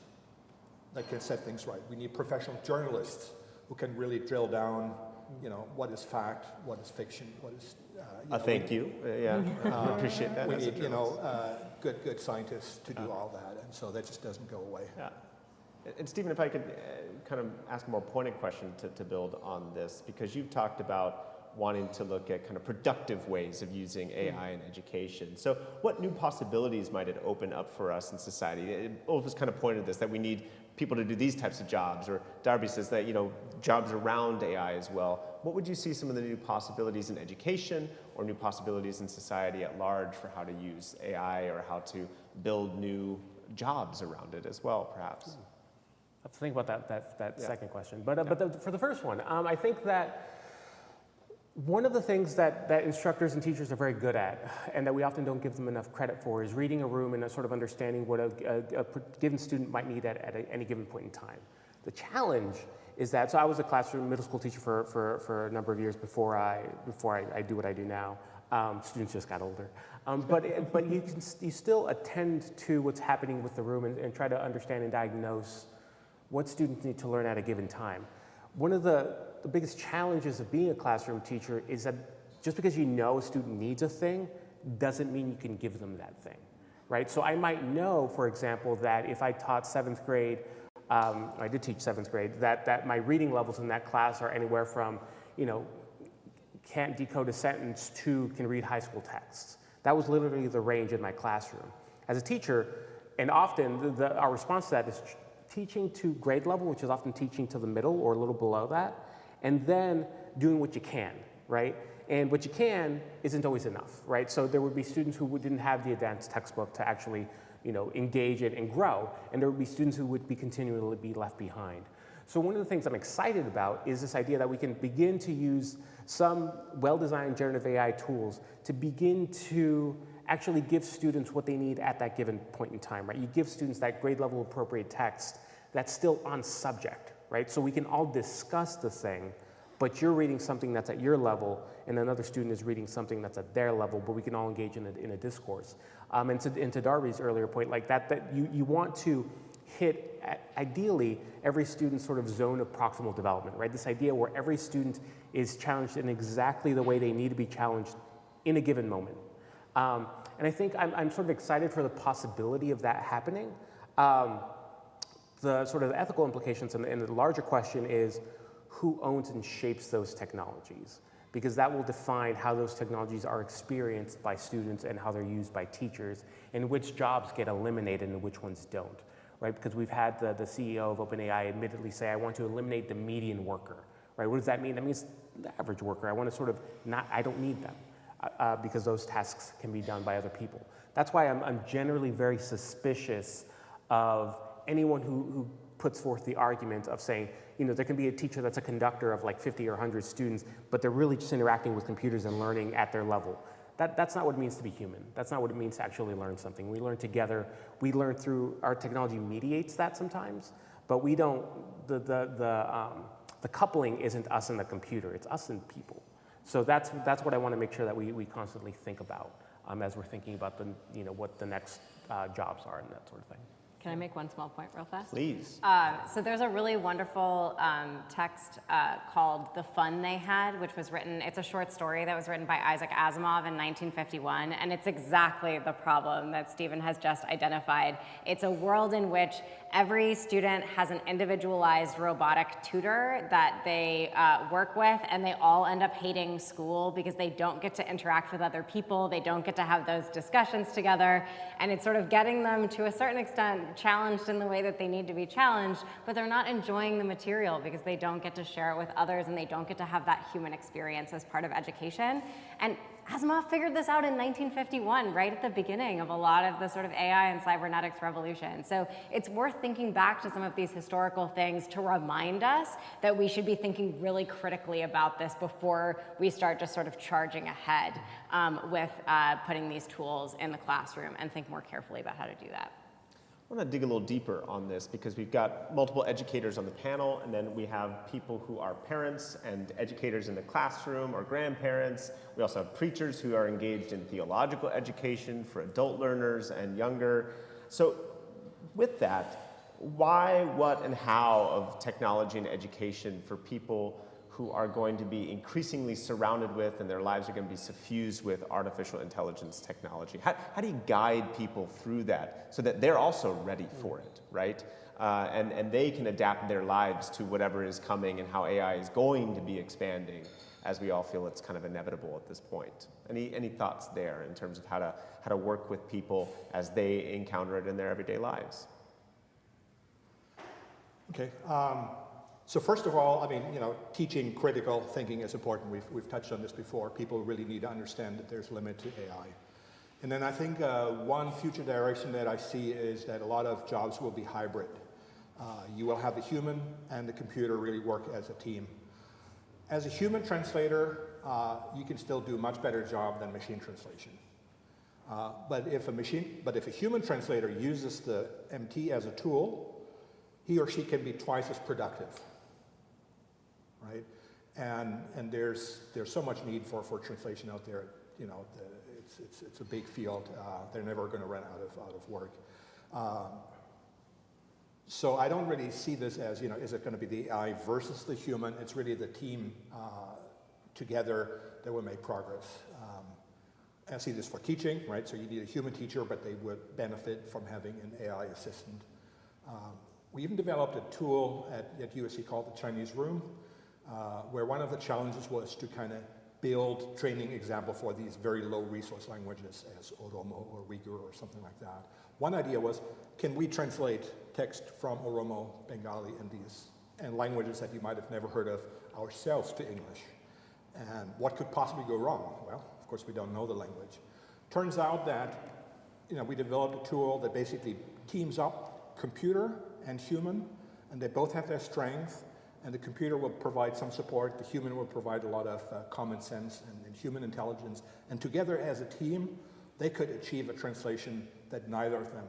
that can set things right. We need professional journalists who can really drill down, what is fact, what is fiction, what is... Thank you. I appreciate that. We need, good scientists to do all that, and so that just doesn't go away. Yeah. And Stephen, if I could kind of ask a more pointed question to build on this, because you've talked about wanting to look at kind of productive ways of using AI in education. So what new possibilities might it open up for us in society? Ulf has kind of pointed this, that we need people to do these types of jobs, or Darby says that, jobs around AI as well. What would you see some of the new possibilities in education or new possibilities in society at large for how to use AI or how to build new jobs around it as well, perhaps? I have to think about that second question. But for the first one, I think that one of the things that instructors and teachers are very good at, and that we often don't give them enough credit for, is reading a room and a sort of understanding what a given student might need at any given point in time. The challenge is that, so I was a classroom middle school teacher for a number of years before I do what I do now. Students just got older. But you still attend to what's happening with the room and try to understand and diagnose what students need to learn at a given time. One of the biggest challenges of being a classroom teacher is that just because you know a student needs a thing doesn't mean you can give them that thing, right? So I might know, for example, that if I taught 7th grade, I did teach 7th grade, that my reading levels in that class are anywhere from, can't decode a sentence to can read high school texts. That was literally the range in my classroom. As a teacher, and often our response to that is teaching to grade level, which is often teaching to the middle or a little below that, and then doing what you can, right? And what you can isn't always enough, right? So there would be students who didn't have the advanced textbook to actually, engage it and grow, and there would be students who would be continually be left behind. So one of the things I'm excited about is this idea that we can begin to use some well-designed generative AI tools to begin to actually give students what they need at that given point in time, right? You give students that grade level appropriate text that's still on subject, right? So we can all discuss the thing, but you're reading something that's at your level, and another student is reading something that's at their level, but we can all engage in a discourse. And to Darby's earlier point, like that you want to hit, ideally, every student's sort of zone of proximal development, right? This idea where every student is challenged in exactly the way they need to be challenged in a given moment. And I think I'm sort of excited for the possibility of that happening. The sort of ethical implications and the larger question is who owns and shapes those technologies? Because that will define how those technologies are experienced by students and how they're used by teachers, and which jobs get eliminated and which ones don't, right? Because we've had the CEO of OpenAI admittedly say, I want to eliminate the median worker, right? What does that mean? That means the average worker. I want to sort of I don't need them because those tasks can be done by other people. That's why I'm generally very suspicious of anyone who puts forth the argument of saying, there can be a teacher that's a conductor of like 50 or 100 students, but they're really just interacting with computers and learning at their level. That's not what it means to be human. That's not what it means to actually learn something. We learn together. We learn through, our technology mediates that sometimes, but we don't, the coupling isn't us and the computer, it's us and people. So that's what I want to make sure that we constantly think about as we're thinking about what the next jobs are and that sort of thing. Can I make one small point real fast? Please. So there's a really wonderful text called The Fun They Had, which was written, it's a short story that was written by Isaac Asimov in 1951, and it's exactly the problem that Stephen has just identified. It's a world in which every student has an individualized robotic tutor that they work with, and they all end up hating school because they don't get to interact with other people, they don't get to have those discussions together, and it's sort of getting them to a certain extent challenged in the way that they need to be challenged, but they're not enjoying the material because they don't get to share it with others and they don't get to have that human experience as part of education. And Asimov figured this out in 1951, right at the beginning of a lot of the sort of AI and cybernetics revolution. So it's worth thinking back to some of these historical things to remind us that we should be thinking really critically about this before we start just sort of charging ahead with putting these tools in the classroom, and think more carefully about how to do that. I want to dig a little deeper on this because we've got multiple educators on the panel, and then we have people who are parents and educators in the classroom or grandparents. We also have preachers who are engaged in theological education for adult learners and younger. So with that, why, what, and how of technology and education for people who are going to be increasingly surrounded with, and their lives are going to be suffused with, artificial intelligence technology? How do you guide people through that so that they're also ready for it, right? And they can adapt their lives to whatever is coming and how AI is going to be expanding, as we all feel it's kind of inevitable at this point. Any thoughts there in terms of how to work with people as they encounter it in their everyday lives? Okay. So first of all, I mean, teaching critical thinking is important. We've touched on this before. People really need to understand that there's a limit to AI. And then I think one future direction that I see is that a lot of jobs will be hybrid. You will have the human and the computer really work as a team. As a human translator, you can still do a much better job than machine translation. But if a human translator uses the MT as a tool, he or she can be twice as productive. Right, and there's so much need for translation out there. It's a big field. They're never going to run out of work. So I don't really see this as is it going to be the AI versus the human? It's really the team together that will make progress. I see this for teaching, right? So you need a human teacher, but they would benefit from having an AI assistant. We even developed a tool at USC called the Chinese Room, where one of the challenges was to kind of build training example for these very low resource languages as Oromo or Uyghur or something like that. One idea was, can we translate text from Oromo, Bengali, and languages that you might have never heard of ourselves to English? And what could possibly go wrong? Well, of course, we don't know the language. Turns out that we developed a tool that basically teams up computer and human, and they both have their strength. And the computer will provide some support, the human will provide a lot of common sense and human intelligence. And together as a team, they could achieve a translation that neither of them,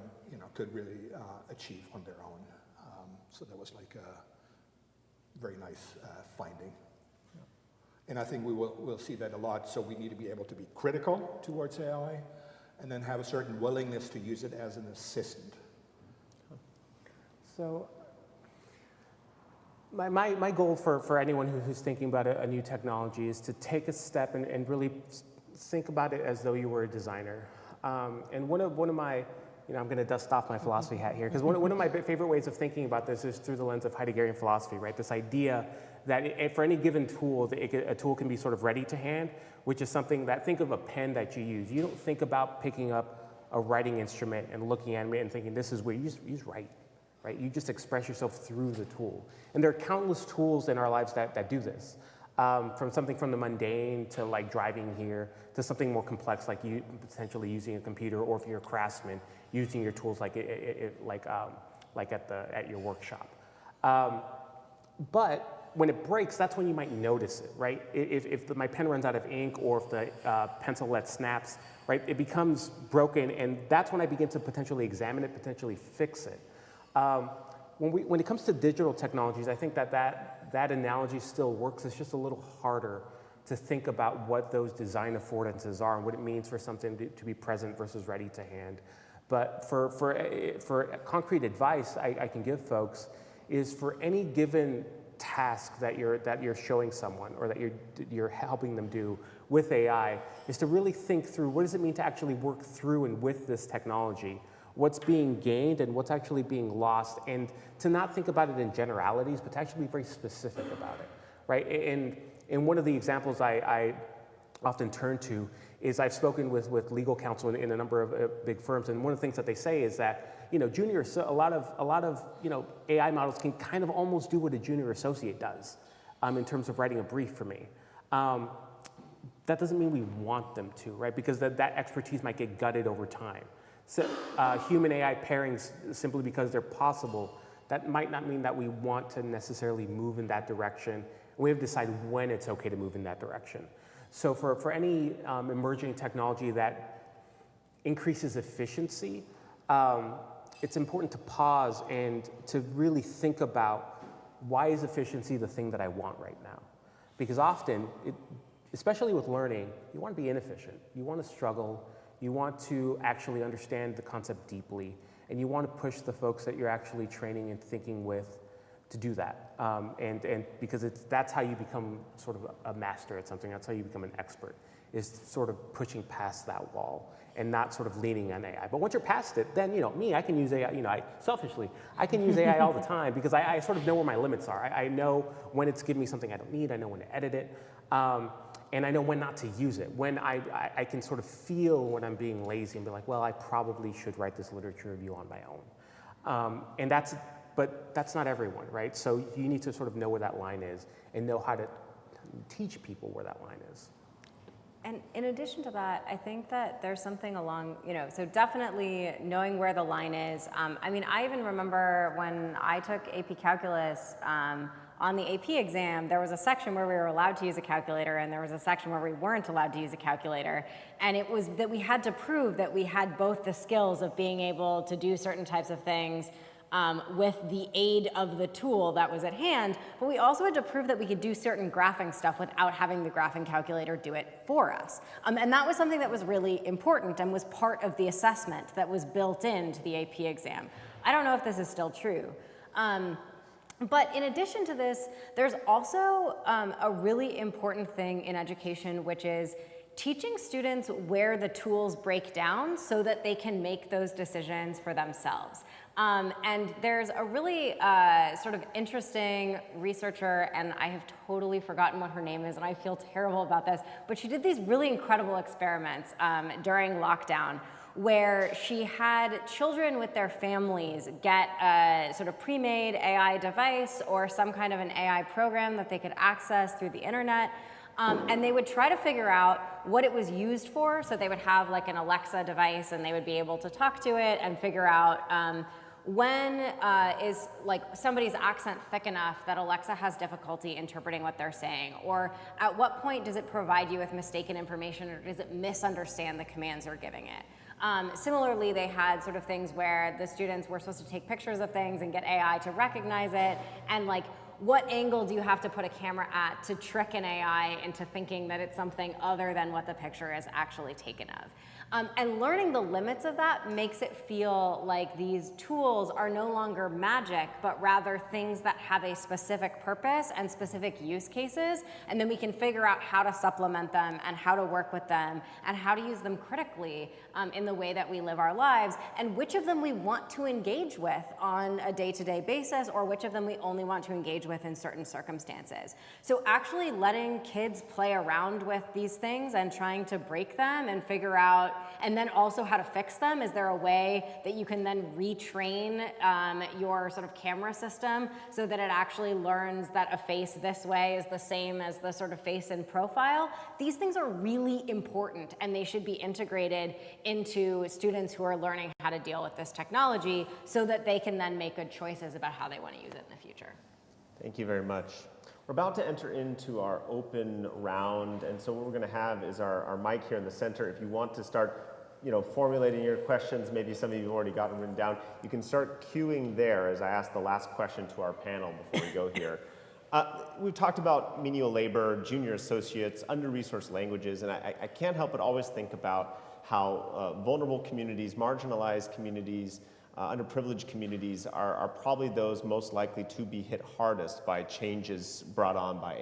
could really achieve on their own. So that was like a very nice finding. And I think we'll see that a lot. So we need to be able to be critical towards AI, and then have a certain willingness to use it as an assistant. So my goal for anyone who's thinking about a new technology is to take a step and really think about it as though you were a designer. And one of my, I'm going to dust off my philosophy hat here, because one of my favorite ways of thinking about this is through the lens of Heideggerian philosophy, right? This idea that for any given tool, a tool can be sort of ready to hand, which is something that, think of a pen that you use. You don't think about picking up a writing instrument and looking at it and thinking, this is where you just write, right? You just express yourself through the tool. And there are countless tools in our lives that do this. From something from the mundane to like driving here to something more complex, like you potentially using a computer, or if you're a craftsman, using your tools like at your workshop. But when it breaks, that's when you might notice it, right? If my pen runs out of ink, or if the pencil lead snaps, right, it becomes broken, and that's when I begin to potentially examine it, potentially fix it. When it comes to digital technologies, I think that analogy still works. It's just a little harder to think about what those design affordances are and what it means for something to be present versus ready to hand. But for concrete advice I can give folks is, for any given task that you're showing someone, or that you're helping them do with AI, is to really think through, what does it mean to actually work through and with this technology? What's being gained and what's actually being lost, and to not think about it in generalities, but to actually be very specific about it, right? And one of the examples I often turn to is, I've spoken with legal counsel in a number of big firms, and one of the things that they say is that, a lot of AI models can kind of almost do what a junior associate does in terms of writing a brief for me. That doesn't mean we want them to, right? Because that expertise might get gutted over time. So, human AI pairings, simply because they're possible, that might not mean that we want to necessarily move in that direction. We have to decide when it's okay to move in that direction. So for any emerging technology that increases efficiency, it's important to pause and to really think about, why is efficiency the thing that I want right now? Because often, especially with learning, you want to be inefficient. You want to struggle. You want to actually understand the concept deeply, and you want to push the folks that you're actually training and thinking with to do that. And because that's how you become sort of a master at something. That's how you become an expert, is sort of pushing past that wall and not sort of leaning on AI. But once you're past it, then, me, I can use AI, selfishly, I can use AI all the time, because I sort of know where my limits are. I know when it's giving me something I don't need. I know when to edit it. And I know when not to use it, when I can sort of feel when I'm being lazy and be like, well, I probably should write this literature review on my own. But that's not everyone, right? So you need to sort of know where that line is and know how to teach people where that line is. And in addition to that, I think that there's something along, so definitely knowing where the line is. I even remember when I took AP Calculus, on the AP exam, there was a section where we were allowed to use a calculator, and there was a section where we weren't allowed to use a calculator. And it was that we had to prove that we had both the skills of being able to do certain types of things with the aid of the tool that was at hand, but we also had to prove that we could do certain graphing stuff without having the graphing calculator do it for us. And that was something that was really important and was part of the assessment that was built into the AP exam. I don't know if this is still true. But in addition to this, there's also a really important thing in education, which is teaching students where the tools break down so that they can make those decisions for themselves. And there's a really sort of interesting researcher, and I have totally forgotten what her name is, and I feel terrible about this, but she did these really incredible experiments during lockdown, where she had children with their families get a sort of pre-made AI device or some kind of an AI program that they could access through the internet. And they would try to figure out what it was used for. So they would have like an Alexa device, and they would be able to talk to it and figure out when is like somebody's accent thick enough that Alexa has difficulty interpreting what they're saying? Or at what point does it provide you with mistaken information, or does it misunderstand the commands you're giving it? Similarly, they had sort of things where the students were supposed to take pictures of things and get AI to recognize it, and like, what angle do you have to put a camera at to trick an AI into thinking that it's something other than what the picture is actually taken of? And learning the limits of that makes it feel like these tools are no longer magic, but rather things that have a specific purpose and specific use cases, and then we can figure out how to supplement them and how to work with them and how to use them critically in the way that we live our lives, and which of them we want to engage with on a day-to-day basis, or which of them we only want to engage with in certain circumstances. So actually letting kids play around with these things and trying to break them and figure out, and then also how to fix them. Is there a way that you can then retrain your sort of camera system so that it actually learns that a face this way is the same as the sort of face in profile? These things are really important, and they should be integrated into students who are learning how to deal with this technology so that they can then make good choices about how they want to use it in the future. Thank you very much. We're about to enter into our open round, and so what we're going to have is our mic here in the center. If you want to start, formulating your questions, maybe some of you have already got them written down, you can start queuing there as I ask the last question to our panel before we go here. We've talked about menial labor, junior associates, under-resourced languages, and I can't help but always think about how vulnerable communities, marginalized communities, underprivileged communities are probably those most likely to be hit hardest by changes brought on by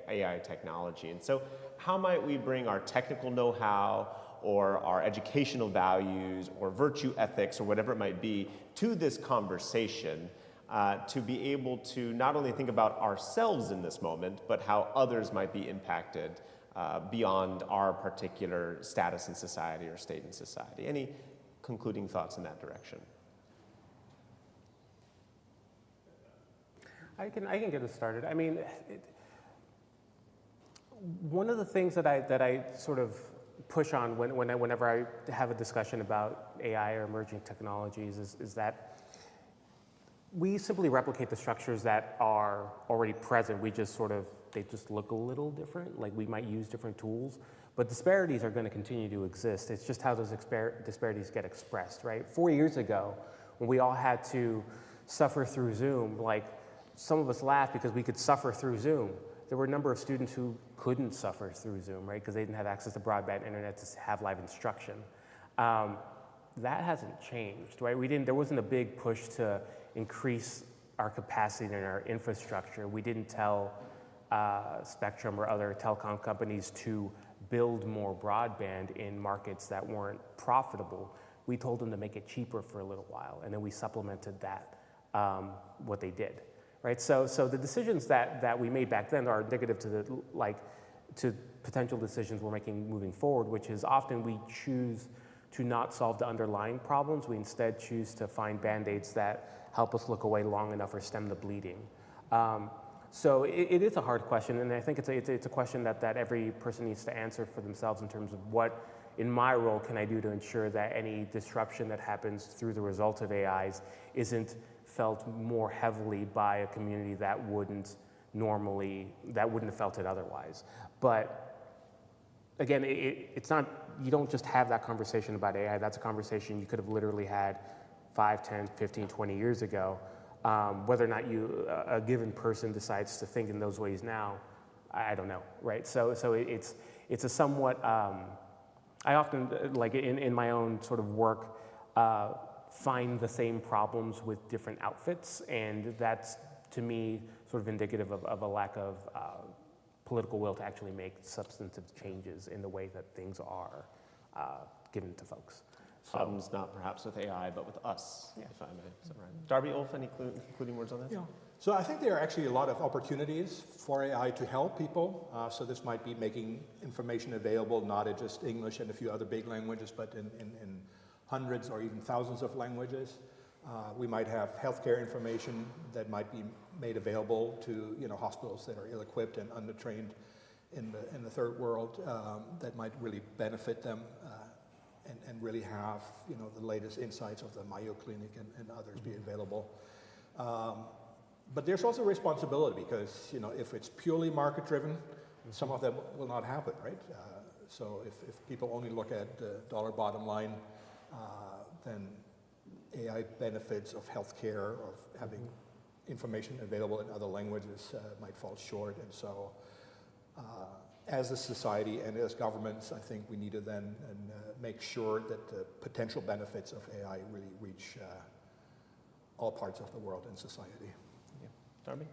AI technology. And so how might we bring our technical know-how or our educational values or virtue ethics or whatever it might be to this conversation to be able to not only think about ourselves in this moment, but how others might be impacted beyond our particular status in society or state in society? Any concluding thoughts in that direction? I can get us started. I mean, one of the things that I sort of push on whenever I have a discussion about AI or emerging technologies is that we simply replicate the structures that are already present. They just look a little different. Like, we might use different tools, but disparities are going to continue to exist. It's just how those disparities get expressed, right? 4 years ago, when we all had to suffer through Zoom, like, some of us laughed because we could suffer through Zoom. There were a number of students who couldn't suffer through Zoom, right? Because they didn't have access to broadband internet to have live instruction. That hasn't changed, right? There wasn't a big push to increase our capacity and our infrastructure. We didn't tell Spectrum or other telecom companies to build more broadband in markets that weren't profitable. We told them to make it cheaper for a little while, and then we supplemented that, what they did. Right, so the decisions that we made back then are indicative to potential decisions we're making moving forward, which is often we choose to not solve the underlying problems. We instead choose to find band-aids that help us look away long enough or stem the bleeding. So it is a hard question, and I think it's a question that every person needs to answer for themselves in terms of what, in my role, can I do to ensure that any disruption that happens through the result of AIs isn't felt more heavily by a community that wouldn't have felt it otherwise. But again, it's not, you don't just have that conversation about AI. That's a conversation you could have literally had 5, 10, 15, 20 years ago. Whether or not a given person decides to think in those ways now, I don't know, right? So it's a somewhat, I often, like in my own sort of work, find the same problems with different outfits, and that's, to me, sort of indicative of a lack of political will to actually make substantive changes in the way that things are given to folks. Problems not perhaps with AI, but with us, if I may. Is that right? Darby, Ulf, any concluding words on this? Yeah. So I think there are actually a lot of opportunities for AI to help people. So this might be making information available not in just English and a few other big languages, but in hundreds or even thousands of languages. We might have healthcare information that might be made available to hospitals that are ill-equipped and undertrained in the third world that might really benefit them and really have the latest insights of the Mayo Clinic and others be available. But there's also responsibility because if it's purely market driven, some of them will not happen, right? So if people only look at the dollar bottom line, then AI benefits of healthcare, of having information available in other languages might fall short. And so as a society and as governments, I think we need to then make sure that the potential benefits of AI really reach all parts of the world and society. Yeah. Darby?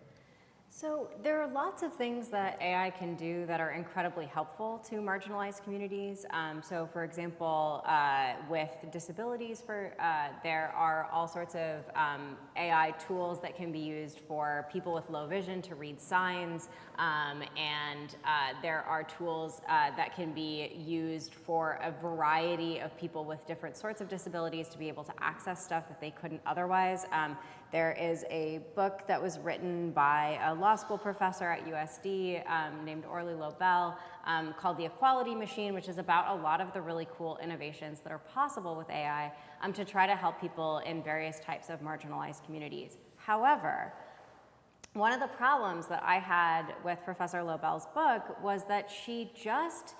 So there are lots of things that AI can do that are incredibly helpful to marginalized communities. So for example, with disabilities, there are all sorts of AI tools that can be used for people with low vision to read signs, and there are tools that can be used for a variety of people with different sorts of disabilities to be able to access stuff that they couldn't otherwise. There is a book that was written by a law school professor at USD named Orly Lobel called The Equality Machine, which is about a lot of the really cool innovations that are possible with AI to try to help people in various types of marginalized communities. However, one of the problems that I had with Professor Lobel's book was that she just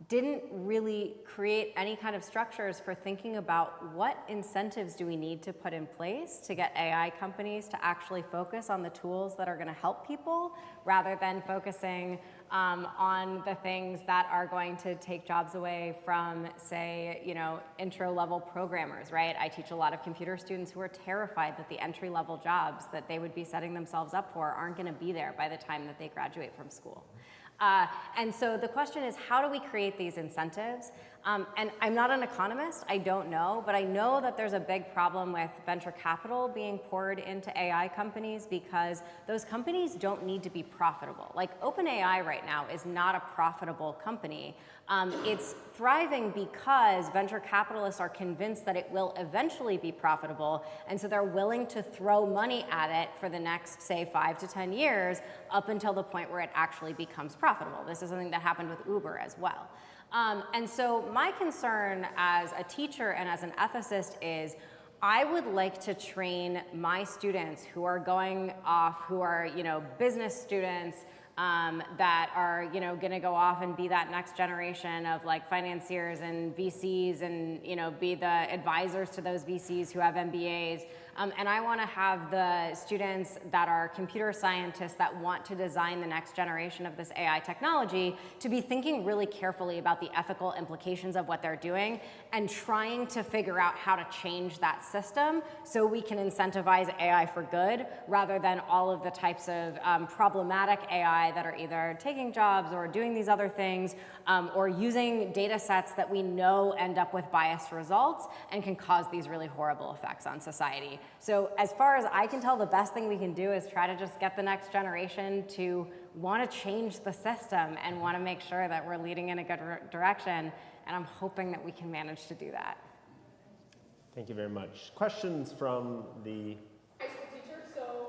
didn't really create any kind of structures for thinking about what incentives do we need to put in place to get AI companies to actually focus on the tools that are going to help people rather than focusing on the things that are going to take jobs away from, say, intro-level programmers, right? I teach a lot of computer students who are terrified that the entry-level jobs that they would be setting themselves up for aren't going to be there by the time that they graduate from school. And so the question is, how do we create these incentives? And I'm not an economist, I don't know, but I know that there's a big problem with venture capital being poured into AI companies because those companies don't need to be profitable. Like OpenAI right now is not a profitable company. It's thriving because venture capitalists are convinced that it will eventually be profitable, and so they're willing to throw money at it for the next, say, 5 to 10 years up until the point where it actually becomes profitable. This is something that happened with Uber as well. And so my concern as a teacher and as an ethicist is I would like to train my students who are going off, who are, business students, that are, going to go off and be that next generation of like financiers and VCs and, be the advisors to those VCs who have MBAs. And I want to have the students that are computer scientists that want to design the next generation of this AI technology to be thinking really carefully about the ethical implications of what they're doing and trying to figure out how to change that system so we can incentivize AI for good rather than all of the types of problematic AI that are either taking jobs or doing these other things or using data sets that we know end up with biased results and can cause these really horrible effects on society. So as far as I can tell, the best thing we can do is try to just get the next generation to want to change the system and want to make sure that we're leading in a good direction. And I'm hoping that we can manage to do that. Thank you very much. Questions from the high school teacher, so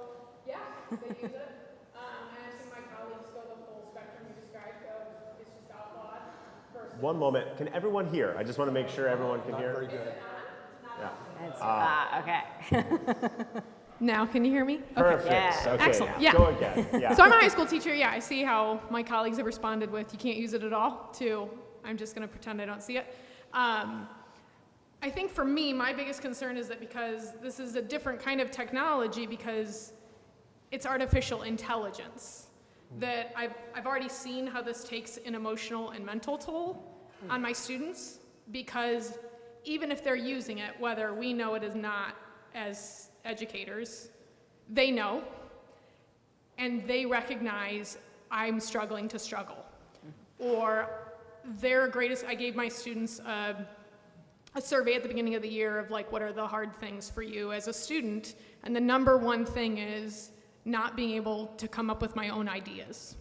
yeah, they use it. And I've seen my colleagues go the full spectrum you described of it's just outlawed. Versus One moment. Can everyone hear? I just want to make sure everyone can Not hear. very good. Yeah. Okay. Now, can you hear me? Perfect. Yeah. Okay. Excellent. Yeah. Go again. Yeah. So I'm a high school teacher. Yeah, I see how my colleagues have responded with "you can't use it at all" to "I'm just going to pretend I don't see it." I think for me, my biggest concern is that because this is a different kind of technology, because it's artificial intelligence, that I've already seen how this takes an emotional and mental toll on my students, because even if they're using it, whether we know it is not as educators, they know, and they recognize I'm struggling to struggle. Or their greatest, I gave my students a survey at the beginning of the year of like, what are the hard things for you as a student? And the number one thing is not being able to come up with my own ideas.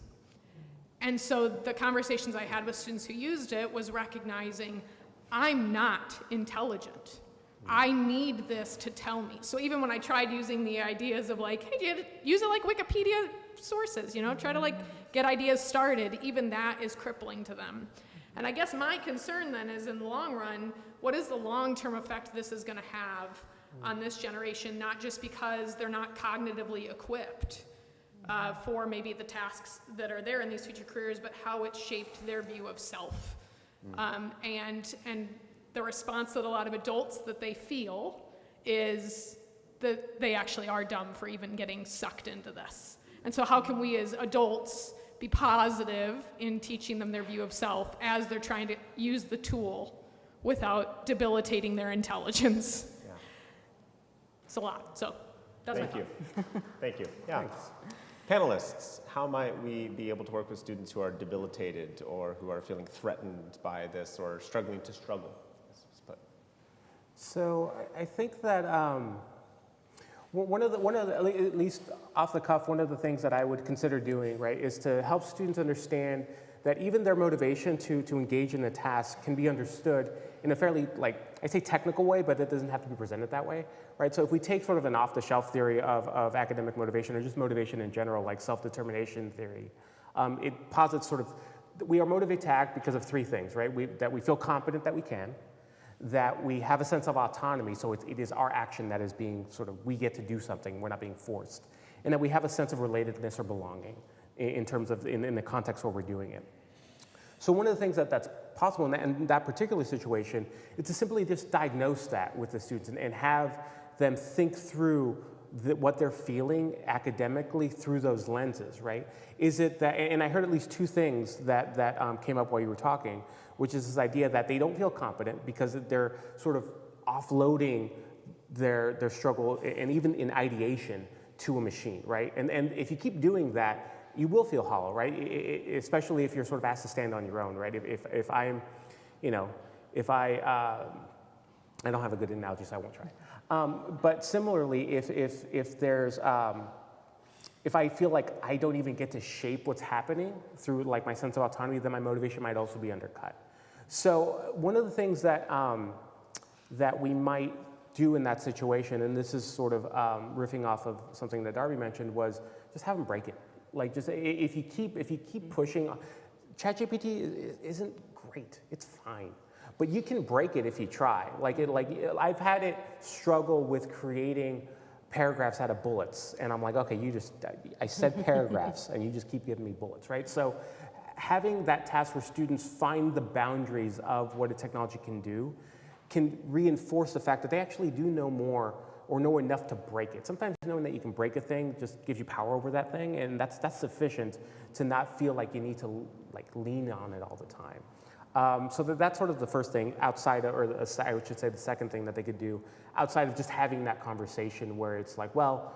And so the conversations I had with students who used it was recognizing I'm not intelligent. I need this to tell me. So even when I tried using the ideas of like, hey, use it like Wikipedia sources, try to like get ideas started, even that is crippling to them. And I guess my concern then is, in the long run, what is the long-term effect this is going to have on this generation, not just because they're not cognitively equipped for maybe the tasks that are there in these future careers, but how it shaped their view of self. And the response that a lot of adults that they feel is that they actually are dumb for even getting sucked into this. And so how can we as adults be positive in teaching them their view of self as they're trying to use the tool without debilitating their intelligence? Yeah. It's a lot, so that's Thank my you. thought. Thank you. Yeah. Panelists, how might we be able to work with students who are debilitated or who are feeling threatened by this or struggling to struggle? So I think that one of the, at least off the cuff, one of the things that I would consider doing, right, is to help students understand that even their motivation to engage in a task can be understood in a fairly, like, I say technical way, but it doesn't have to be presented that way, right? So if we take sort of an off-the-shelf theory of academic motivation or just motivation in general, like self-determination theory, it posits sort of, we are motivated to act because of three things, right? That we feel confident that we can, that we have a sense of autonomy, so it is our action that is being sort of, we get to do something, we're not being forced, and that we have a sense of relatedness or belonging in terms of, in the context where we're doing it. So one of the things that's possible in that particular situation is to simply just diagnose that with the students and have them think through what they're feeling academically through those lenses, right? Is it that, and I heard at least two things that came up while you were talking, which is this idea that they don't feel competent because they're sort of offloading their struggle and even in ideation to a machine, right? And if you keep doing that, you will feel hollow, right? Especially if you're sort of asked to stand on your own, right? If I'm, you know, if I don't have a good analogy, so I won't try. But similarly, if there's, if I feel like I don't even get to shape what's happening through like my sense of autonomy, then my motivation might also be undercut. So one of the things that that we might do in that situation, and this is sort of riffing off of something that Darby mentioned, was just have them break it. Like just if you keep pushing, ChatGPT isn't great. It's fine. But you can break it if you try. Like I've had it struggle with creating paragraphs out of bullets, and I'm like, okay, I said paragraphs, and you just keep giving me bullets, right? So having that task where students find the boundaries of what a technology can do can reinforce the fact that they actually do know more or know enough to break it. Sometimes knowing that you can break a thing just gives you power over that thing, and that's sufficient to not feel like you need to like lean on it all the time. So that's sort of the first thing outside of, or I should say the second thing that they could do outside of just having that conversation where it's like, well,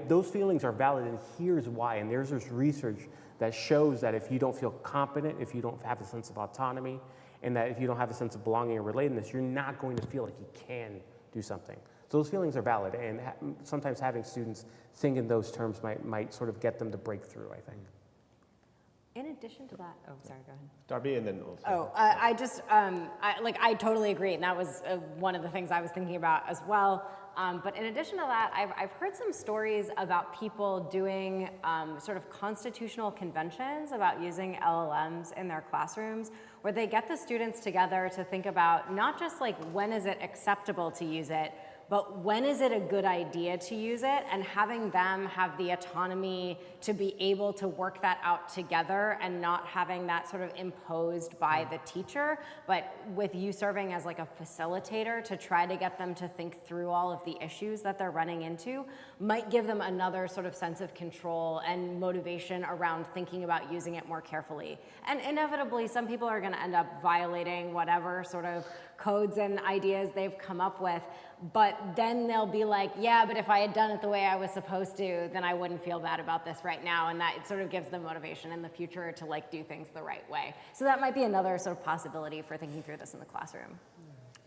those feelings are valid and here's why. And there's this research that shows that if you don't feel competent, if you don't have a sense of autonomy, and that if you don't have a sense of belonging or relatedness, you're not going to feel like you can do something. So those feelings are valid, and sometimes having students think in those terms might sort of get them to break through, I think. In addition to that, oh, sorry, go ahead. Darby, and then also. Oh, I just, I totally agree, and that was one of the things I was thinking about as well. But in addition to that, I've heard some stories about people doing sort of constitutional conventions about using LLMs in their classrooms, where they get the students together to think about not just like when is it acceptable to use it, but when is it a good idea to use it, and having them have the autonomy to be able to work that out together and not having that sort of imposed by the teacher, but with you serving as like a facilitator to try to get them to think through all of the issues that they're running into might give them another sort of sense of control and motivation around thinking about using it more carefully. And inevitably, some people are gonna end up violating whatever sort of codes and ideas they've come up with, but then they'll be like, yeah, but if I had done it the way I was supposed to, then I wouldn't feel bad about this right now, and that it sort of gives them motivation in the future to like do things the right way. So that might be another sort of possibility for thinking through this in the classroom.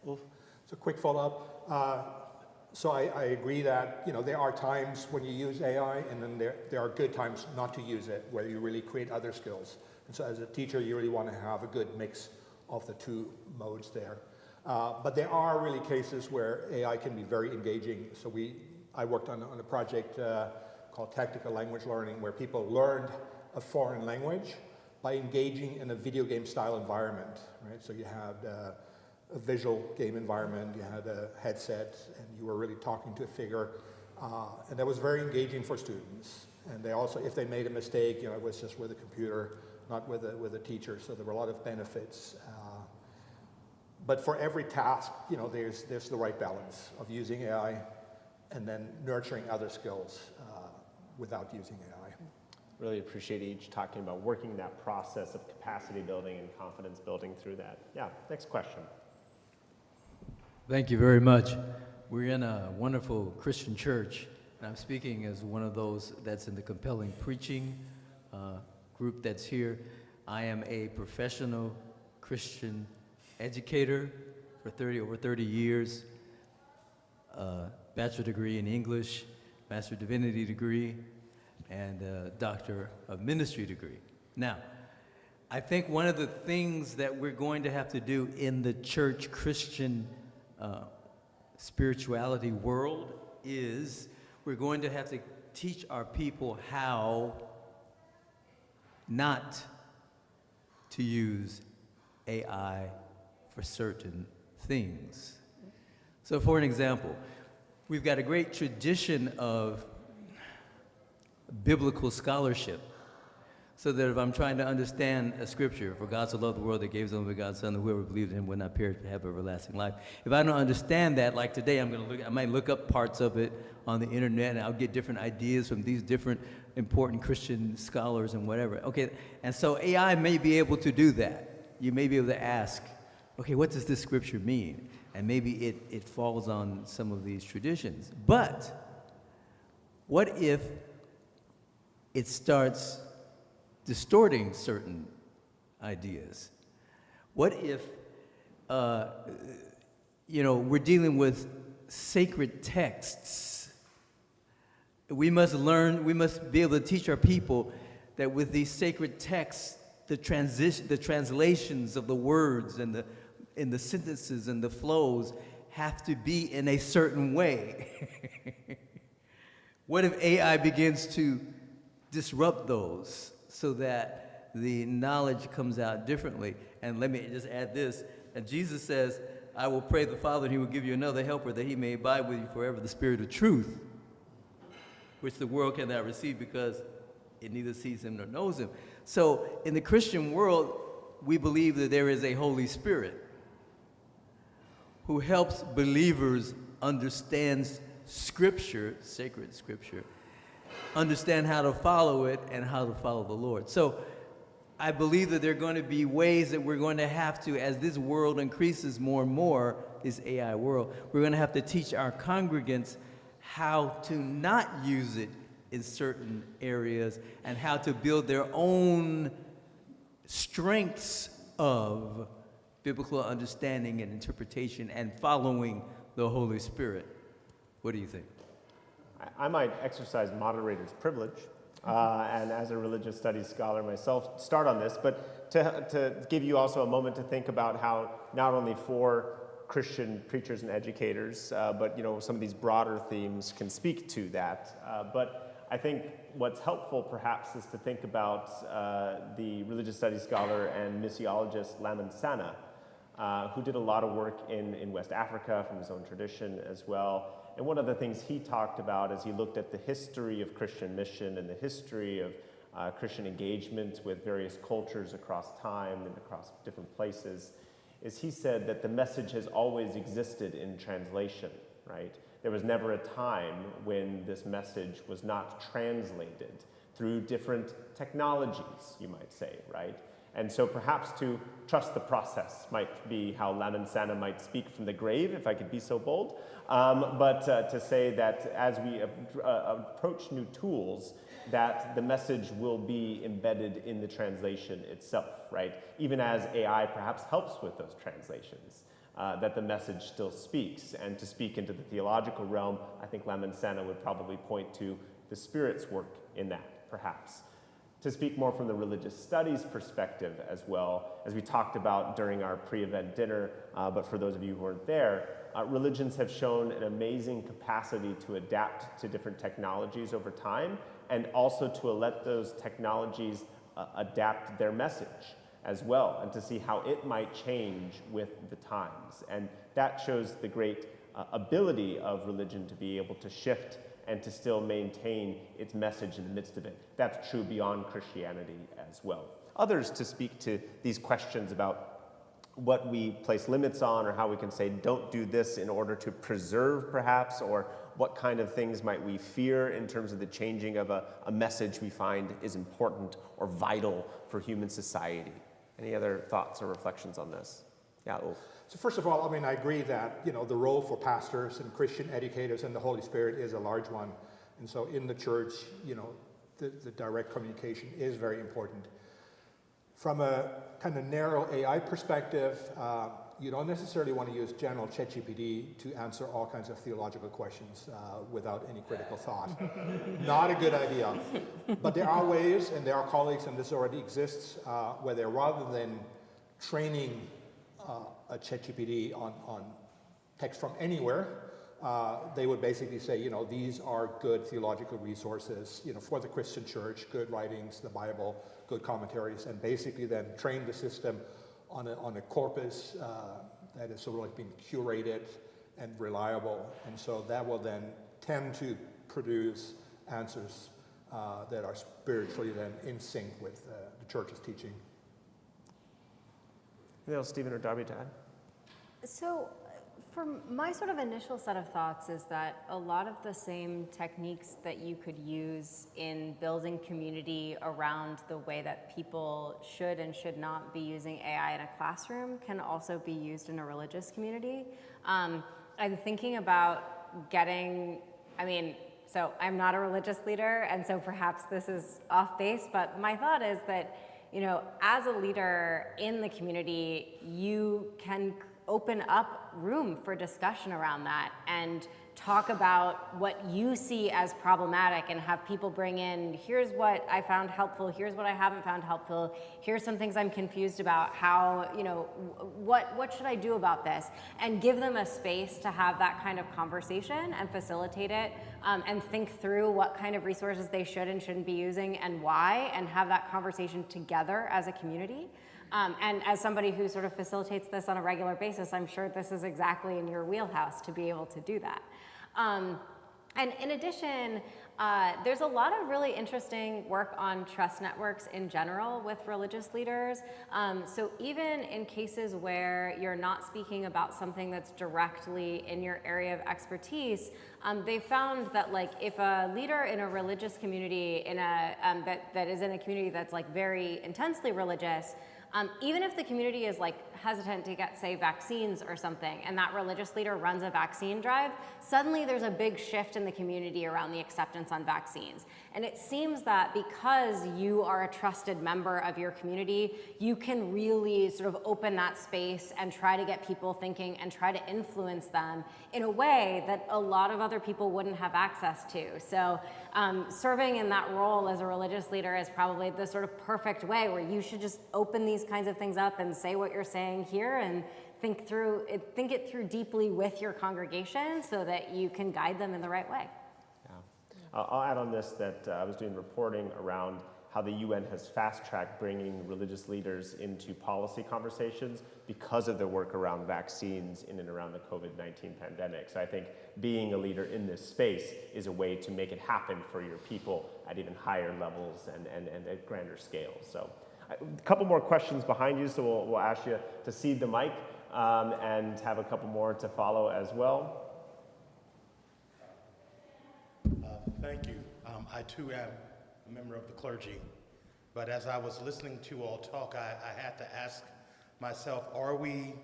Well, it's a quick follow-up. So I agree that there are times when you use AI, and then there are good times not to use it, where you really create other skills. And so as a teacher, you really want to have a good mix of the two modes there. But there are really cases where AI can be very engaging. So I worked on a project called Tactical Language Learning, where people learned a foreign language by engaging in a video game style environment, right? So you had a visual game environment, you had a headset, and you were really talking to a figure, and that was very engaging for students. And they also, if they made a mistake, it was just with a computer, not with a teacher, so there were a lot of benefits. But for every task, there's the right balance of using AI and then nurturing other skills without using AI. Really appreciate each talking about working that process of capacity building and confidence building through that. Yeah, next question. Thank you very much. We're in a wonderful Christian church, and I'm speaking as one of those that's in the compelling preaching group that's here. I am a professional Christian educator for over 30 years, bachelor degree in English, master of divinity degree, and a doctor of ministry degree. Now, I think one of the things that we're going to have to do in the church Christian spirituality world is we're going to have to teach our people how not to use AI for certain things. So for an example, we've got a great tradition of biblical scholarship, so that if I'm trying to understand a scripture, for God so loved the world that gave his only begotten Son, that whoever believes in him would not perish but have everlasting life. If I don't understand that, like today, I might look up parts of it on the internet, and I'll get different ideas from these different important Christian scholars and whatever. Okay, and so AI may be able to do that. You may be able to ask, okay, what does this scripture mean? And maybe it falls on some of these traditions. But what if it starts distorting certain ideas? What if, we're dealing with sacred texts? We must be able to teach our people that with these sacred texts, the translations of the words and the sentences and the flows have to be in a certain way. What if AI begins to disrupt those so that the knowledge comes out differently? And let me just add this. And Jesus says, I will pray the Father, and he will give you another helper, that he may abide with you forever, the Spirit of truth, which the world cannot receive because it neither sees him nor knows him. So in the Christian world, we believe that there is a Holy Spirit who helps believers understand Scripture, sacred Scripture, understand how to follow it and how to follow the Lord. So I believe that there are going to be ways that we're going to have to, as this world increases more and more, this AI world, we're going to have to teach our congregants how to not use it in certain areas and how to build their own strengths of biblical understanding and interpretation and following the Holy Spirit. What do you think? I might exercise moderator's privilege, and as a religious studies scholar myself, start on this, but to give you also a moment to think about how not only for Christian preachers and educators, but some of these broader themes can speak to that. But I think what's helpful perhaps is to think about the religious studies scholar and missiologist Lamin Sanneh, who did a lot of work in West Africa from his own tradition as well. And one of the things he talked about as he looked at the history of Christian mission and the history of Christian engagement with various cultures across time and across different places is he said that the message has always existed in translation, right? There was never a time when this message was not translated through different technologies, you might say, right? And so perhaps to trust the process might be how Lamin Sanneh might speak from the grave, if I could be so bold. But to say that as we approach new tools, that the message will be embedded in the translation itself, right? Even as AI perhaps helps with those translations, that the message still speaks. And to speak into the theological realm, I think Lamin Sanneh would probably point to the Spirit's work in that, perhaps. To speak more from the religious studies perspective as well, as we talked about during our pre-event dinner, but for those of you who weren't there, religions have shown an amazing capacity to adapt to different technologies over time, and also to let those technologies adapt their message as well, and to see how it might change with the times. And that shows the great ability of religion to be able to shift and to still maintain its message in the midst of it. That's true beyond Christianity as well. Others to speak to these questions about what we place limits on, or how we can say don't do this in order to preserve perhaps, or what kind of things might we fear in terms of the changing of a message we find is important or vital for human society. Any other thoughts or reflections on this? Yeah, Ulf. So first of all, I mean, I agree that, you know, the role for pastors and Christian educators and the Holy Spirit is a large one. And so in the church, you know, the direct communication is very important. From a kind of narrow AI perspective, you don't necessarily want to use general ChatGPT to answer all kinds of theological questions without any critical thought. Not a good idea. But there are ways, and there are colleagues, and this already exists, where they, rather than training a ChatGPT on text from anywhere, they would basically say, you know, these are good theological resources, you know, for the Christian church, good writings, the Bible, good commentaries, and basically then train the system on a corpus that is sort of like being curated and reliable. And so that will then tend to produce answers that are spiritually then in sync with the church's teaching. Anything else, Stephen or Darby, to add? So, for my sort of initial set of thoughts is that a lot of the same techniques that you could use in building community around the way that people should and should not be using AI in a classroom can also be used in a religious community. I'm thinking about so I'm not a religious leader, and so perhaps this is off base, but my thought is that, you know, as a leader in the community, you can open up room for discussion around that and talk about what you see as problematic, and have people bring in, here's what I found helpful, here's what I haven't found helpful, here's some things I'm confused about, how, you know, what should I do about this? And give them a space to have that kind of conversation and facilitate it, and think through what kind of resources they should and shouldn't be using and why, and have that conversation together as a community. And as somebody who sort of facilitates this on a regular basis, I'm sure this is exactly in your wheelhouse to be able to do that. And in addition, there's a lot of really interesting work on trust networks in general with religious leaders. So even in cases where you're not speaking about something that's directly in your area of expertise, they found that, like, if a leader in a religious community that is in a community that's like very intensely religious, even if the community is like hesitant to get, say, vaccines or something, and that religious leader runs a vaccine drive, suddenly there's a big shift in the community around the acceptance on vaccines. And it seems that because you are a trusted member of your community, you can really sort of open that space and try to get people thinking and try to influence them in a way that a lot of other people wouldn't have access to. So serving in that role as a religious leader is probably the sort of perfect way where you should just open these kinds of things up and say what you're saying here, and think it through deeply with your congregation so that you can guide them in the right way. Yeah. I'll add on this that I was doing reporting around how the UN has fast-tracked bringing religious leaders into policy conversations because of their work around vaccines in and around the COVID-19 pandemic. So I think being a leader in this space is a way to make it happen for your people at even higher levels and at grander scales. So a couple more questions behind you, so we'll ask you to cede the mic and have a couple more to follow as well. Thank you. I too am a member of the clergy, but as I was listening to you all talk, I had to ask myself, are we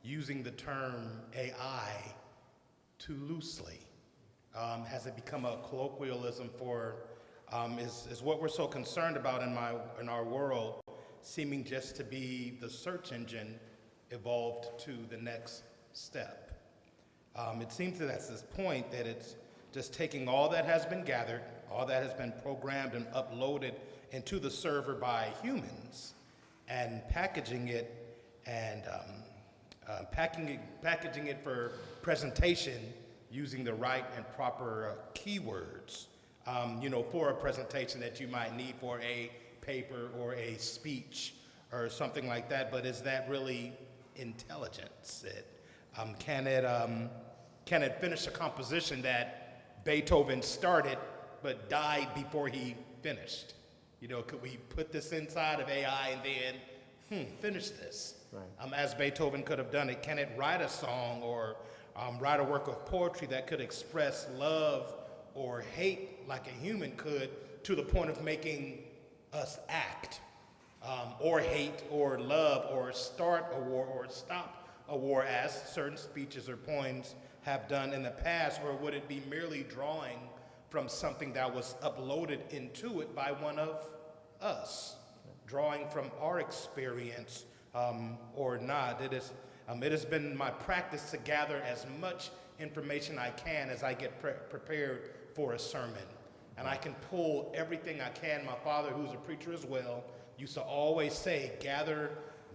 using the term AI too loosely? Has it become a colloquialism for, is what we're so concerned about in our world seeming just to be the search engine evolved to the next step? It seems that at this point that it's just taking all that has been gathered, all that has been programmed and uploaded into the server by humans, and packaging it and packaging it for presentation using the right and proper keywords, you know, for a presentation that you might need for a paper or a speech or something like that, but is that really intelligence? Can it finish a composition that Beethoven started but died before he finished? You know, could we put this inside of AI and then, finish this? Right. As Beethoven could have done it. Can it write a song or write a work of poetry that could express love or hate like a human could, to the point of making us act, or hate or love or start a war or stop a war, as certain speeches or poems have done in the past? Or would it be merely drawing from something that was uploaded into it by one of us, drawing from our experience or not? It has been my practice to gather as much information I can as I get prepared for a sermon. And I can pull everything I can. My father, who's a preacher as well, used to always say,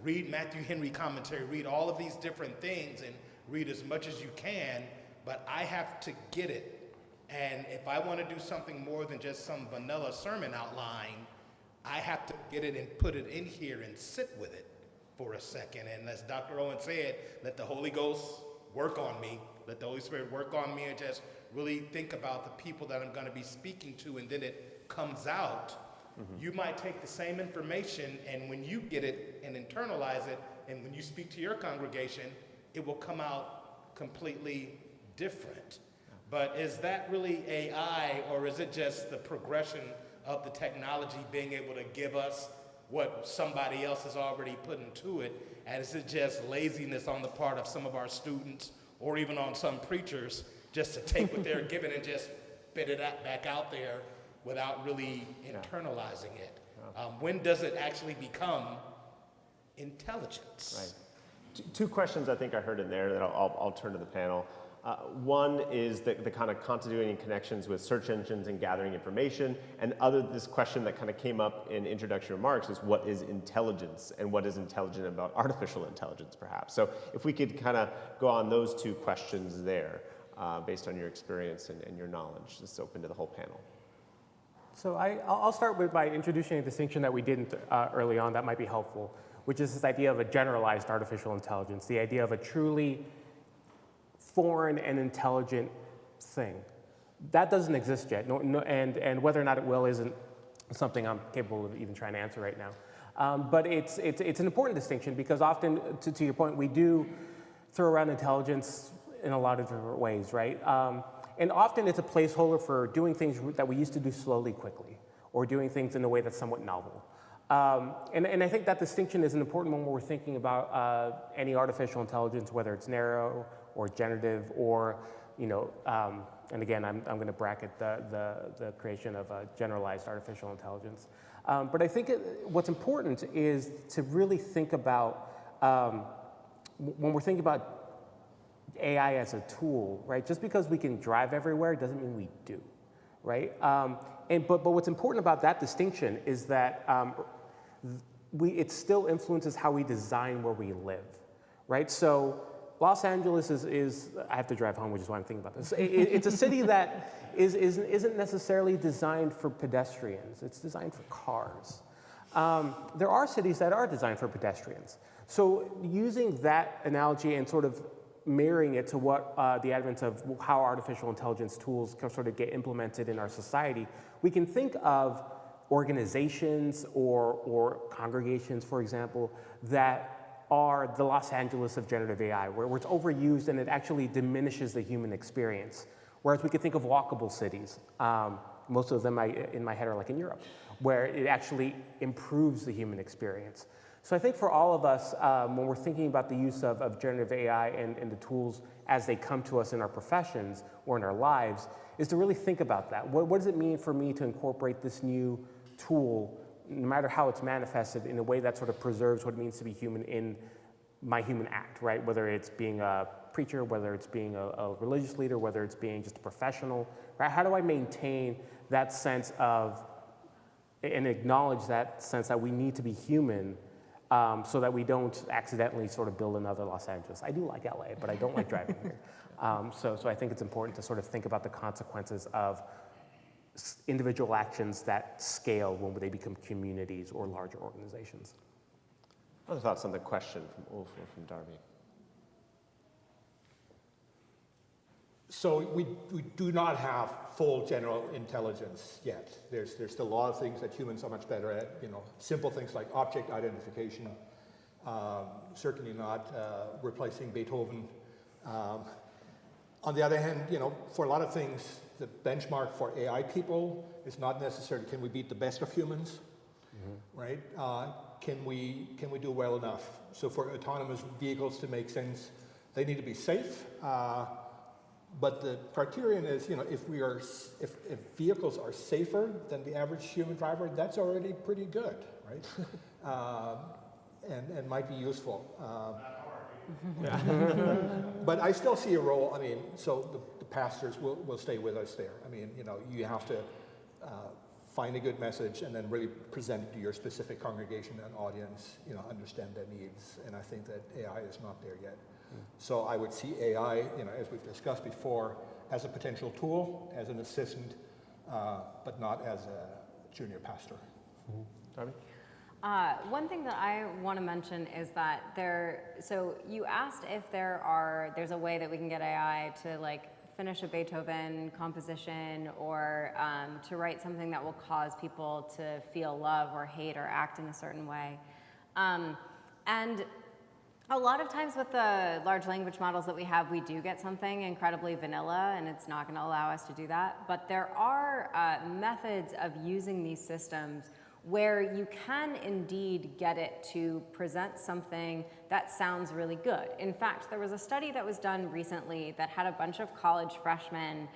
read Matthew Henry commentary, read all of these different things and read as much as you can, but I have to get it. And if I want to do something more than just some vanilla sermon outline, I have to get it and put it in here and sit with it for a second. And as Dr. Owen said, let the Holy Ghost work on me. Let the Holy Spirit work on me and just really think about the people that I'm going to be speaking to, and then it comes out. You might take the same information, and when you get it and internalize it, and when you speak to your congregation, it will come out completely different. But is that really AI, or is it just the progression of the technology being able to give us what somebody else has already put into it? And is it just laziness on the part of some of our students, or even on some preachers, just to take what they're given and just spit it back out there without really internalizing it? When does it actually become intelligence? Right. Two questions I think I heard in there that I'll turn to the panel. One is the kind of continuity and connections with search engines and gathering information, and this question that kind of came up in introductory remarks is, what is intelligence, and what is intelligent about artificial intelligence, perhaps? So if we could kind of go on those two questions there, based on your experience and your knowledge. This is open to the whole panel. So I'll start by introducing a distinction that we didn't early on that might be helpful, which is this idea of a generalized artificial intelligence, the idea of a truly foreign and intelligent thing. That doesn't exist yet, and whether or not it will isn't something I'm capable of even trying to answer right now. But it's an important distinction, because often, to your point, we do throw around intelligence in a lot of different ways, right? And often it's a placeholder for doing things that we used to do slowly, quickly, or doing things in a way that's somewhat novel. And I think that distinction is an important one when we're thinking about any artificial intelligence, whether it's narrow or generative, or, and again, I'm going to bracket the creation of a generalized artificial intelligence. But I think what's important is to really think about, when we're thinking about AI as a tool, right? Just because we can drive everywhere doesn't mean we do, right? But what's important about that distinction is that it still influences how we design where we live, right? So Los Angeles is I have to drive home, which is why I'm thinking about this. It's a city that isn't necessarily designed for pedestrians. It's designed for cars. There are cities that are designed for pedestrians. So using that analogy and sort of mirroring it to what the advent of how artificial intelligence tools can sort of get implemented in our society, we can think of organizations or congregations, for example, that are the Los Angeles of generative AI, where it's overused and it actually diminishes the human experience. Whereas we could think of walkable cities. Most of them in my head are like in Europe, where it actually improves the human experience. So I think for all of us, when we're thinking about the use of generative AI and the tools as they come to us in our professions or in our lives, is to really think about that. What does it mean for me to incorporate this new tool, no matter how it's manifested, in a way that sort of preserves what it means to be human in my human act, right? Whether it's being a preacher, whether it's being a religious leader, whether it's being just a professional, right? How do I maintain that sense of, and acknowledge that sense that we need to be human, so that we don't accidentally sort of build another Los Angeles. I do like LA, but I don't like driving here. So I think it's important to sort of think about the consequences of individual actions that scale when they become communities or larger organizations. Other thoughts on the question from Ulf or from Darby? So we do not have full general intelligence yet. There's still a lot of things that humans are much better at. Simple things like object identification. Certainly not replacing Beethoven. On the other hand, for a lot of things, the benchmark for AI people is not necessarily can we beat the best of humans, right? Can we do well enough? So for autonomous vehicles to make sense, they need to be safe. But the criterion is, if vehicles are safer than the average human driver, that's already pretty good, right? And might be useful. But I still see a role. So the pastors will stay with us there. You have to find a good message and then really present it to your specific congregation and audience. Understand their needs. And I think that AI is not there yet. So I would see AI, as we've discussed before, as a potential tool, as an assistant, but not as a junior pastor. Darby? One thing that I want to mention is that so you asked if there's a way that we can get AI to finish a Beethoven composition or to write something that will cause people to feel love or hate or act in a certain way. And a lot of times with the large language models that we have, we do get something incredibly vanilla, and it's not going to allow us to do that. But there are methods of using these systems where you can indeed get it to present something that sounds really good. In fact, there was a study that was done recently that had a bunch of college freshmen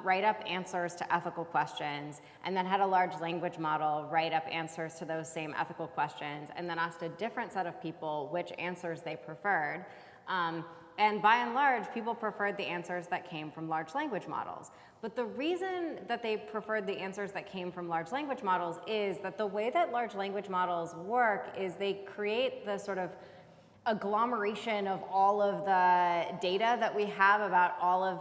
write up answers to ethical questions, and then had a large language model write up answers to those same ethical questions, and then asked a different set of people which answers they preferred. And by and large, people preferred the answers that came from large language models. But the reason that they preferred the answers that came from large language models is that the way that large language models work is they create the sort of agglomeration of all of the data that we have about all of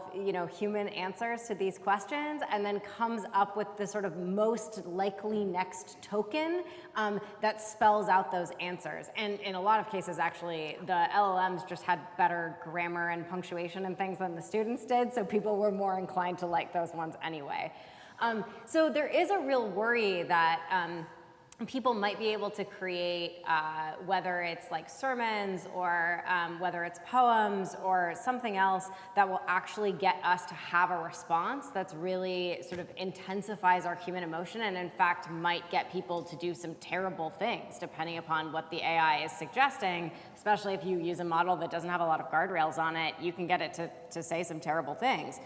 human answers to these questions, and then comes up with the sort of most likely next token that spells out those answers. And in a lot of cases, actually, the LLMs just had better grammar and punctuation and things than the students did, so people were more inclined to like those ones anyway. So there is a real worry that people might be able to create, whether it's like sermons or whether it's poems or something else that will actually get us to have a response that's really sort of intensifies our human emotion, and in fact might get people to do some terrible things depending upon what the AI is suggesting, especially if you use a model that doesn't have a lot of guardrails on it. You can get it to say some terrible things.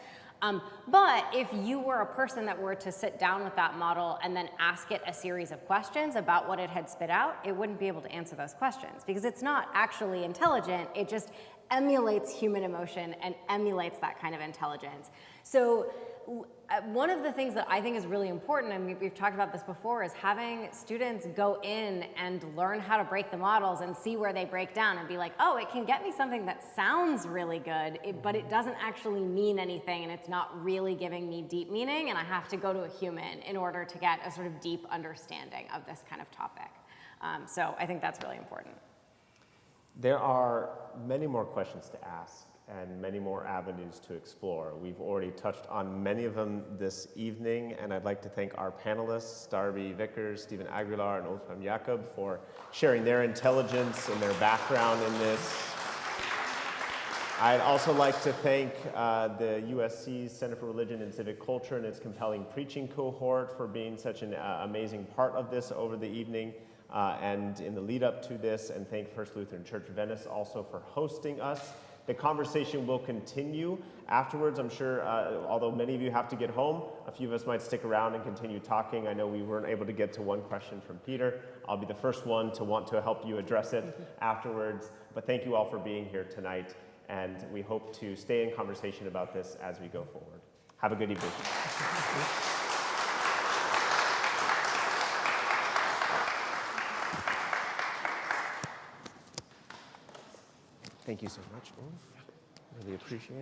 But if you were a person that were to sit down with that model and then ask it a series of questions about what it had spit out, it wouldn't be able to answer those questions because it's not actually intelligent. It just emulates human emotion and emulates that kind of intelligence. So one of the things that I think is really important, and we've talked about this before, is having students go in and learn how to break the models and see where they break down and be like, oh, it can get me something that sounds really good, but it doesn't actually mean anything, and it's not really giving me deep meaning, and I have to go to a human in order to get a sort of deep understanding of this kind of topic. So I think that's really important. There are many more questions to ask and many more avenues to explore. We've already touched on many of them this evening, and I'd like to thank our panelists, Darby Vickers, Stephen Aguilar, and Wolfram Jakob, for sharing their intelligence and their background in this. I'd also like to thank the USC Center for Religion and Civic Culture and its compelling preaching cohort for being such an amazing part of this over the evening and in the lead up to this, and thank First Lutheran Church Venice also for hosting us. The conversation will continue afterwards. I'm sure, although many of you have to get home, a few of us might stick around and continue talking. I know we weren't able to get to one question from Peter. I'll be the first one to want to help you address it afterwards. But thank you all for being here tonight, and we hope to stay in conversation about this as we go forward. Have a good evening. Thank you so much, Ulf. Really appreciate it.